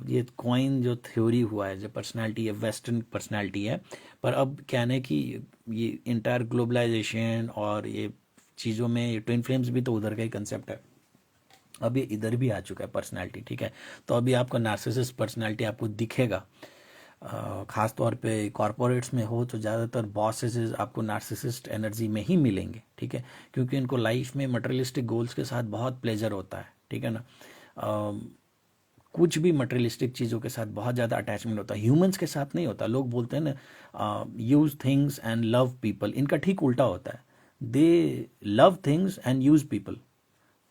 ये कॉइन जो थ्योरी हुआ है, जो पर्सनालिटी है, वेस्टर्न पर्सनालिटी है, पर अब कहने कि ये इंटायर ग्लोबलाइजेशन और ये चीज़ों में ये ट्विन फ्लेम्स भी तो उधर का ही कंसेप्ट है, अब ये इधर भी आ चुका है पर्सनालिटी, ठीक है। तो अभी आपका नार्सिसिस्ट पर्सनालिटी आपको दिखेगा, खास तौर पे कॉरपोरेट्स में हो तो ज़्यादातर बॉसेस आपको नार्सिसिस्ट एनर्जी में ही मिलेंगे, ठीक है, क्योंकि इनको लाइफ में मटेरियलिस्टिक गोल्स के साथ बहुत प्लेजर होता है, ठीक है ना। कुछ भी मटेरियलिस्टिक चीज़ों के साथ बहुत ज़्यादा अटैचमेंट होता है, ह्यूमंस के साथ नहीं होता। लोग बोलते हैं ना use things and love people, इनका ठीक उल्टा होता है, दे love things and use people,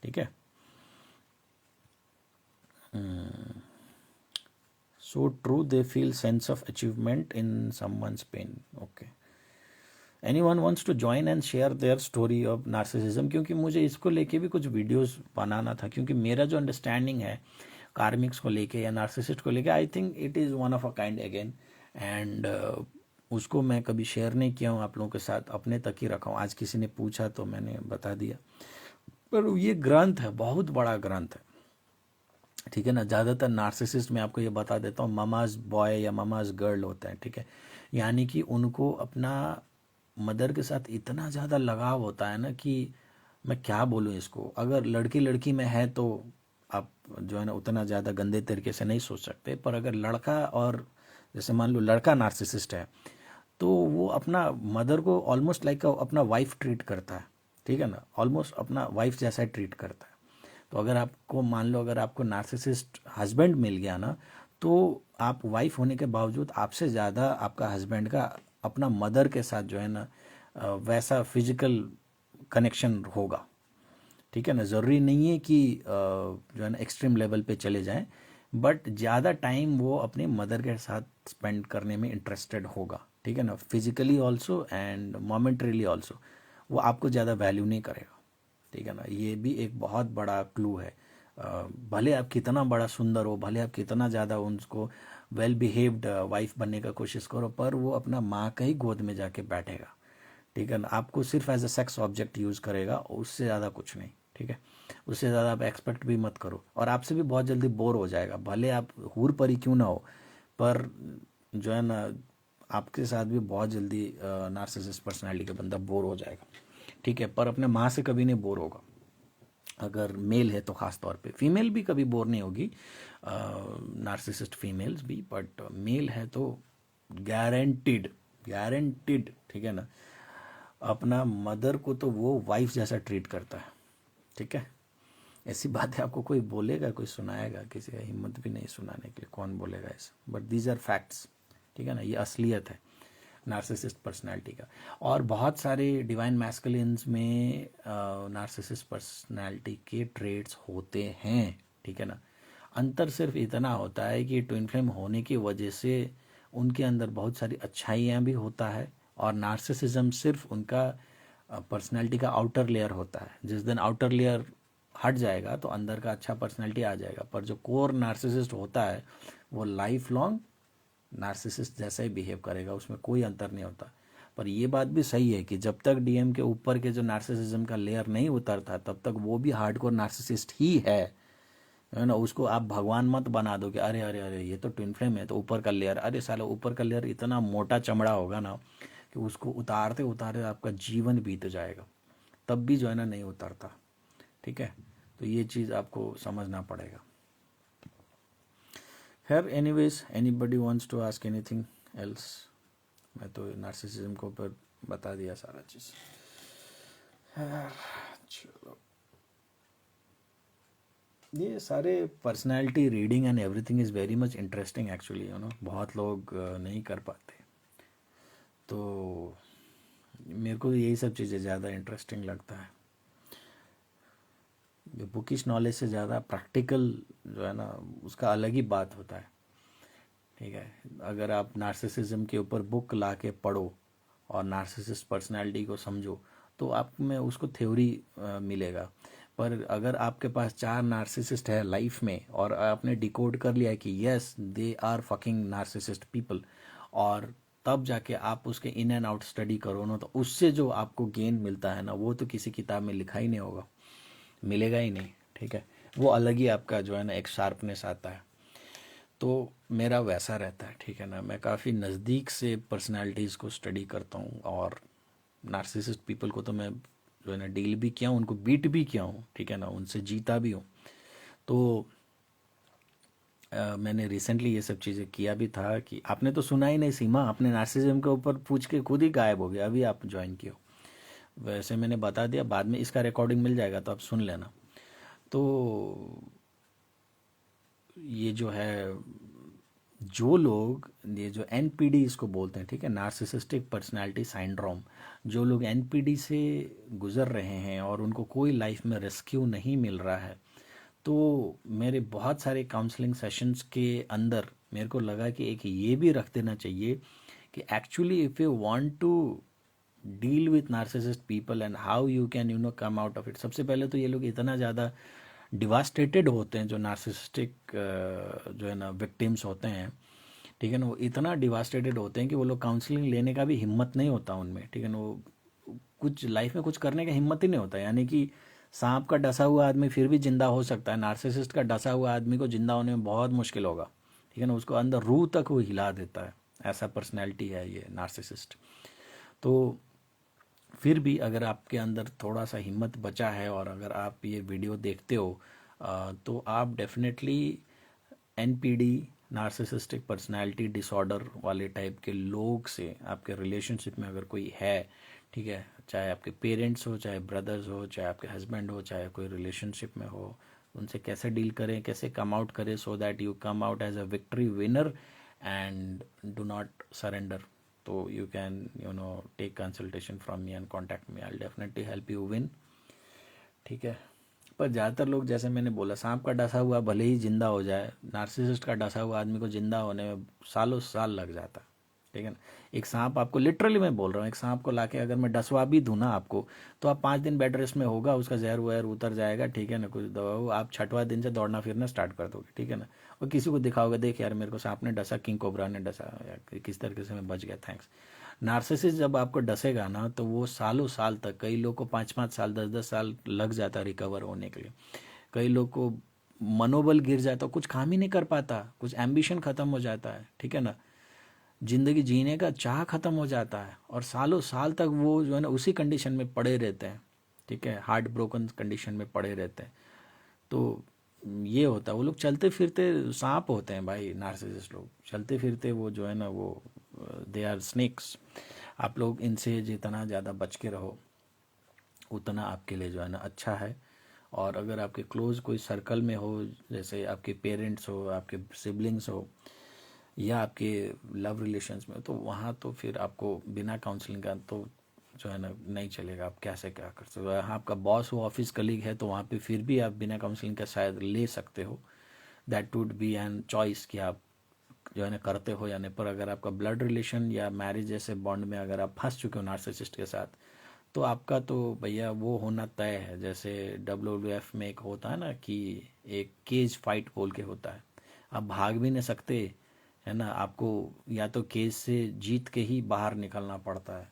ठीक है। So true, they feel sense of achievement in someone's pain. Okay. Anyone wants to join and share their story of narcissism? क्योंकि मुझे इसको लेके भी कुछ वीडियोस बनाना था, क्योंकि मेरा जो अंडरस्टैंडिंग है कार्मिक्स को लेके या नार्सिसिस्ट को लेके, I think it is one of a kind again. And उसको मैं कभी शेयर नहीं किया हूँ आप लोगों के साथ, अपने तक ही रखा हूँ। आज किसी ने पूछा तो मैंने बता दिया, पर ये ग्रंथ है, बहुत बड़ा ग्रंथ है, ठीक है ना। ज़्यादातर नार्सिसिस्ट में आपको ये बता देता हूँ ममाज बॉय या ममाज गर्ल होता है, ठीक है, यानी कि उनको अपना मदर के साथ इतना ज़्यादा लगाव होता है ना कि मैं क्या बोलूँ इसको। अगर लड़की लड़की में है तो आप जो है ना उतना ज़्यादा गंदे तरीके से नहीं सोच सकते, पर अगर लड़का और जैसे मान लो लड़का नार्सिसिस्ट है, तो वो अपना मदर को ऑलमोस्ट लाइक अपना वाइफ ट्रीट करता है, ठीक है ना, ऑलमोस्ट अपना वाइफ जैसा ट्रीट करता है। तो अगर आपको मान लो अगर आपको नार्सिसिस्ट हस्बैंड मिल गया ना, तो आप वाइफ होने के बावजूद आपसे ज़्यादा आपका हस्बैंड का अपना मदर के साथ जो है ना वैसा फिजिकल कनेक्शन होगा, ठीक है ना। ज़रूरी नहीं है कि जो है ना एक्सट्रीम लेवल पे चले जाएं, बट ज़्यादा टाइम वो अपने मदर के साथ स्पेंड करने में इंटरेस्टेड होगा, ठीक है ना, physically also and momentarily also. वो आपको ज़्यादा वैल्यू नहीं करेगा, ठीक है ना। ये भी एक बहुत बड़ा क्लू है। भले आप कितना बड़ा सुंदर हो, भले आप कितना ज़्यादा उनको वेल बिहेव्ड वाइफ बनने का कोशिश करो, पर वो अपना माँ का ही गोद में जाके बैठेगा, ठीक है ना। आपको सिर्फ as a sex object use करेगा, उससे ज़्यादा कुछ नहीं, ठीक है। उससे ज़्यादा आप एक्सपेक्ट भी मत करो, और आपसे भी बहुत जल्दी बोर हो जाएगा, भले आप हूर परी क्यों ना हो, पर जो है ना आपके साथ भी बहुत जल्दी नार्सिसिस्ट पर्सनैलिटी का बंदा बोर हो जाएगा, ठीक है। पर अपने माँ से कभी नहीं बोर होगा, अगर मेल है तो ख़ास तौर पे। फीमेल भी कभी बोर नहीं होगी, नार्सिसिस्ट फीमेल्स भी, बट मेल है तो गारंटीड, गारंटीड, ठीक है ना। अपना मदर को तो वो वाइफ जैसा ट्रीट करता है, ठीक है। ऐसी बात है, आपको कोई बोलेगा, कोई सुनाएगा, किसी का हिम्मत भी नहीं सुनाने के लिए, कौन बोलेगा ऐसे, बट दीज आर फैक्ट्स, ठीक है ना। ये असलियत है नार्सिसिस्ट पर्सनालिटी का। और बहुत सारे डिवाइन मैस्कुलिन्स में नार्सिसिस्ट पर्सनालिटी के ट्रेड्स होते हैं, ठीक है ना। अंतर सिर्फ इतना होता है कि ट्विन फ्लेम होने की वजह से उनके अंदर बहुत सारी अच्छाइयाँ भी होता है, और नार्सिसिज्म सिर्फ उनका पर्सनैलिटी का आउटर लेयर होता है। जिस दिन आउटर लेयर हट जाएगा तो अंदर का अच्छा पर्सनैलिटी आ जाएगा, पर जो कोर नार्सिसिस्ट होता है वो लाइफ लॉन्ग नार्सिसिस्ट जैसा ही बिहेव करेगा, उसमें कोई अंतर नहीं होता। पर ये बात भी सही है कि जब तक डीएम के ऊपर के जो नार्सिसिज्म का लेयर नहीं उतरता, तब तक वो भी हार्डकोर नार्सिसिस्ट ही है ना। उसको आप भगवान मत बना दो कि अरे अरे अरे ये तो ट्विन फ्लेम है तो ऊपर का लेयर, अरे साला ऊपर का लेयर इतना मोटा चमड़ा होगा ना कि उसको उतारते उतारते आपका जीवन बीत जाएगा, तब भी जो है ना नहीं उतरता, ठीक है। तो ये चीज़ आपको समझना पड़ेगा। खैर, anyways, anybody wants to ask anything else? मैं तो नार्सिसिज्म को ऊपर बता दिया सारा चीज़। चलो, ये सारे personality reading and everything is very much interesting actually, you know. बहुत लोग नहीं कर पाते, तो मेरे को यही सब चीज़ें ज़्यादा इंटरेस्टिंग लगता है। जो बुकिश नॉलेज से ज़्यादा प्रैक्टिकल जो है ना, उसका अलग ही बात होता है, ठीक है। अगर आप नार्सिसिज्म के ऊपर बुक ला के पढ़ो और नार्सिसिस्ट पर्सनालिटी को समझो, तो आप में उसको थ्योरी मिलेगा। पर अगर आपके पास 4 नार्सिसिस्ट है लाइफ में, और आपने डिकोड कर लिया कि yes they are fucking narcissist people, और तब जाके आप उसके इन एंड आउट स्टडी करो ना, तो उससे जो आपको गेन मिलता है ना, वो तो किसी किताब में लिखा ही नहीं होगा, मिलेगा ही नहीं, ठीक है। वो अलग ही आपका जो है ना एक शार्पनेस आता है। तो मेरा वैसा रहता है, ठीक है ना। मैं काफ़ी नज़दीक से पर्सनालिटीज़ को स्टडी करता हूँ, और नार्सिसिस्ट पीपल को तो मैं जो है ना डील भी किया हूँ, उनको बीट भी किया हूँ, ठीक है ना, उनसे जीता भी हूँ। तो मैंने रिसेंटली ये सब चीज़ें किया भी था कि आपने तो सुना ही नहीं सीमा, आपने नार्सिसिज्म के ऊपर पूछ के खुद ही गायब हो गया, अभी आप ज्वाइन किए हो। वैसे मैंने बता दिया, बाद में इसका रिकॉर्डिंग मिल जाएगा तो आप सुन लेना। तो ये जो है, जो लोग, ये जो एनपीडी इसको बोलते हैं, ठीक है, नार्सिसिस्टिक पर्सनालिटी सिंड्रोम, जो लोग एनपीडी से गुजर रहे हैं और उनको कोई लाइफ में रेस्क्यू नहीं मिल रहा है, तो मेरे बहुत सारे काउंसलिंग सेशंस के अंदर मेरे को लगा कि एक ये भी रख देना चाहिए कि actually if you want to deal with narcissist people and how you can come out of it. सबसे पहले तो ये लोग इतना ज़्यादा डिवास्टेटेड होते हैं, जो नार्सिसिस्टिक जो है ना विक्टिम्स होते हैं, ठीक है ना, वो इतना डिवास्टेटेड होते हैं कि वो लोग काउंसलिंग लेने का भी हिम्मत नहीं होता उनमें, ठीक है ना। वो कुछ लाइफ में कुछ करने का हिम्मत ही नहीं होता, यानी कि सांप का डसा हुआ आदमी फिर भी जिंदा हो सकता है, नार्सिसिस्ट का डसा हुआ आदमी को जिंदा होने में बहुत मुश्किल होगा, ठीक है ना। उसको अंदर रूह तक वो हिला देता है, ऐसा पर्सनैलिटी है ये नार्सिसिस्ट। तो फिर भी अगर आपके अंदर थोड़ा सा हिम्मत बचा है, और अगर आप ये वीडियो देखते हो, तो आप definitely NPD, narcissistic personality disorder वाले टाइप के लोग से आपके रिलेशनशिप में अगर कोई है, ठीक है, चाहे आपके पेरेंट्स हो, चाहे ब्रदर्स हो, चाहे आपके हस्बैंड हो, चाहे कोई रिलेशनशिप में हो, उनसे कैसे डील करें, कैसे कम आउट करें, so that you come out as a victory winner and do not surrender. तो you can take consultation from me and contact me, I'll definitely help you win, ठीक है। पर ज़्यादातर लोग, जैसे मैंने बोला, सांप का डसा हुआ भले ही जिंदा हो जाए, नार्सिसिस्ट का डसा हुआ आदमी को जिंदा होने में सालों साल लग जाता है, ठीक है ना। एक सांप आपको, लिटरली मैं बोल रहा हूँ, एक सांप को लाके अगर मैं डसवा भी दूँ ना आपको, तो आप 5 दिन बेड रेस्ट में होगा, उसका जहर वहर उतर जाएगा, ठीक है ना, कुछ दवा हो, आप 6वां दिन से दौड़ना फिरना स्टार्ट कर दोगे, ठीक है ना। और किसी को दिखाओगे, देख यार मेरे को सांप ने डसा, किंग कोबरा ने डसा, या किस तरीके से मैं बच गया, थैंक्स। नार्सिसिस्ट जब आपको डसेगा ना, तो वो सालों साल तक, कई लोग को 5-5 साल 10-10 साल लग जाता है रिकवर होने के लिए। कई लोग को मनोबल गिर जाता, कुछ काम ही नहीं कर पाता, कुछ एम्बिशन खत्म हो जाता है, ठीक है ना, जिंदगी जीने का चाह खत्म हो जाता है, और सालों साल तक वो जो है ना उसी कंडीशन में पड़े रहते हैं, ठीक है, हार्ट ब्रोकन कंडीशन में पड़े रहते हैं। तो ये होता है, वो लोग चलते फिरते सांप होते हैं भाई, नार्सिसिस्ट लोग चलते फिरते, वो जो है ना वो दे आर स्नेक्स। आप लोग इनसे जितना ज़्यादा बच के रहो उतना आपके लिए जो है ना अच्छा है। और अगर आपके क्लोज कोई सर्कल में हो, जैसे आपके पेरेंट्स हो, आपके सिबलिंग्स हो, या आपके लव रिलेशंस में, तो वहाँ तो फिर आपको बिना काउंसलिंग का तो जो है ना नहीं चलेगा, आप कैसे क्या कर सकते हो। हाँ, आपका बॉस हो, ऑफिस कलीग है, तो वहाँ पे फिर भी आप बिना काउंसलिंग का शायद ले सकते हो, that would be an choice कि आप जो है ना करते हो या नहीं। पर अगर आपका ब्लड रिलेशन या मैरिज जैसे बॉन्ड में अगर आप फंस चुके हो नार्सिसिस्ट के साथ, तो आपका तो भैया वो होना तय है। जैसे WWF में एक होता है ना कि एक केज फाइट बोल के होता है, आप भाग भी नहीं सकते, है ना, आपको या तो केज से जीत के ही बाहर निकलना पड़ता है,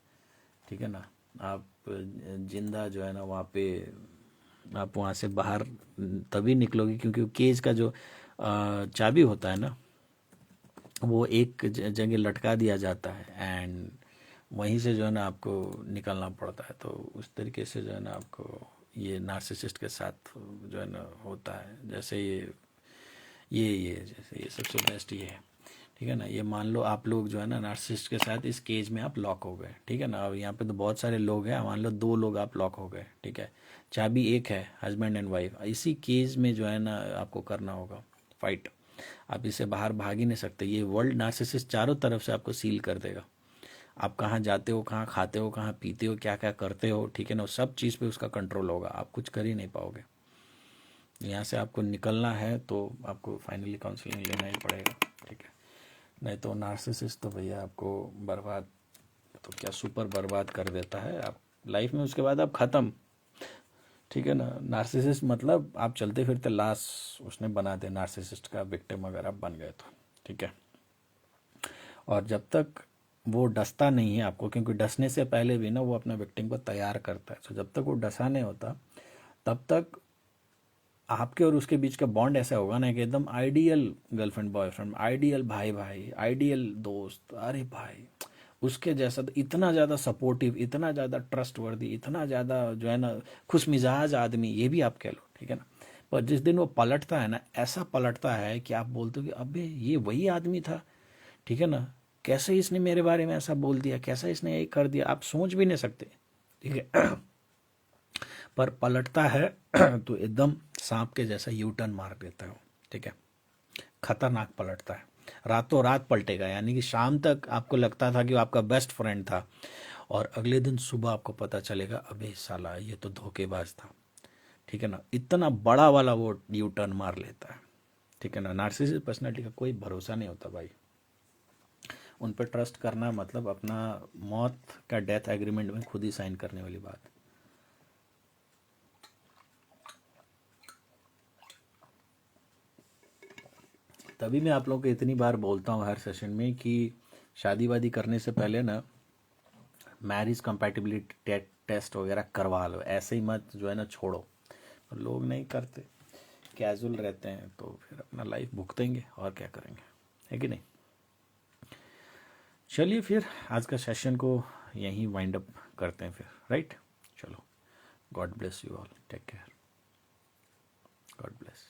ठीक है ना। आप जिंदा जो है ना वहाँ पे, आप वहाँ से बाहर तभी निकलोगे क्योंकि केज का जो चाबी होता है ना, वो एक जगह लटका दिया जाता है, एंड वहीं से जो है ना आपको निकलना पड़ता है। तो उस तरीके से जो है ना आपको ये नार्सिसिस्ट के साथ जो है ना होता है। जैसे ये जैसे ये सबसे बेस्ट ये है, ठीक है ना। ये मान लो आप लोग जो है ना नार्सिसिस्ट के साथ इस केज में आप लॉक हो गए, ठीक है ना। अब यहाँ पे तो बहुत सारे लोग हैं, मान लो 2 लोग आप लॉक हो गए, ठीक है, चाबी एक है, हस्बैंड एंड वाइफ। इसी केज में जो है ना आपको करना होगा फाइट, आप इससे बाहर भाग ही नहीं सकते। ये वर्ल्ड नार्सिसिस्ट चारों तरफ से आपको सील कर देगा। आप कहाँ जाते हो, कहाँ खाते हो, कहाँ पीते हो, क्या क्या करते हो, ठीक है ना, सब चीज़ पे उसका कंट्रोल होगा, आप कुछ कर ही नहीं पाओगे। यहाँ से आपको निकलना है तो आपको फाइनली काउंसलिंग लेना ही पड़ेगा, ठीक है। नहीं तो नार्सिसिस्ट तो भैया आपको बर्बाद, तो क्या सुपर बर्बाद कर देता है आप लाइफ में, उसके बाद आप ख़त्म, ठीक है ना। नार्सिसिस्ट मतलब आप चलते फिरते लाश उसने बना दे, नार्सिसिस्ट का विक्टिम अगर आप बन गए तो, ठीक है। और जब तक वो डसता नहीं है आपको, क्योंकि डसने से पहले भी ना वो अपना विक्टिम को तैयार करता है, तो जब तक वो डसा नहीं होता तब तक आपके और उसके बीच का बॉन्ड ऐसा होगा ना कि एकदम आइडियल गर्लफ्रेंड बॉयफ्रेंड, आइडियल भाई भाई, आइडियल दोस्त, अरे भाई उसके जैसा, तो इतना ज़्यादा सपोर्टिव, इतना ज़्यादा ट्रस्टवर्दी, इतना ज़्यादा जो है ना खुश मिजाज आदमी, ये भी आप कह लो, ठीक है ना। पर जिस दिन वो पलटता है ना, ऐसा पलटता है कि आप बोलते हो कि अबे ये वही आदमी था, ठीक है ना, कैसे इसने मेरे बारे में ऐसा बोल दिया, कैसे इसने यही कर दिया, आप सोच भी नहीं सकते, ठीक है। पर पलटता है तो एकदम सांप के जैसा यू टर्न मार देता है वो, ठीक है, खतरनाक पलटता है, रातों रात पलटेगा। यानी कि शाम तक आपको लगता था कि वो आपका बेस्ट फ्रेंड था, और अगले दिन सुबह आपको पता चलेगा अबे साला ये तो धोखेबाज था, ठीक है ना। इतना बड़ा वाला वो यू टर्न मार लेता है, ठीक है ना। नार्सिसिस्ट पर्सनैलिटी का कोई भरोसा नहीं होता भाई, उन पर ट्रस्ट करना मतलब अपना मौत का डेथ एग्रीमेंट में खुद ही साइन करने वाली बात। तभी मैं आप लोगों को इतनी बार बोलता हूँ हर सेशन में कि शादी वादी करने से पहले ना मैरिज कंपैटिबिलिटी टेस्ट वगैरह करवा लो, ऐसे ही मत जो है ना छोड़ो। पर लोग नहीं करते, कैजुअल रहते हैं, तो फिर अपना लाइफ भुगतेंगे और क्या करेंगे, है कि नहीं। चलिए फिर आज का सेशन को यहीं वाइंड अप करते हैं फिर, राइट। चलो, God bless you all, take care, God bless.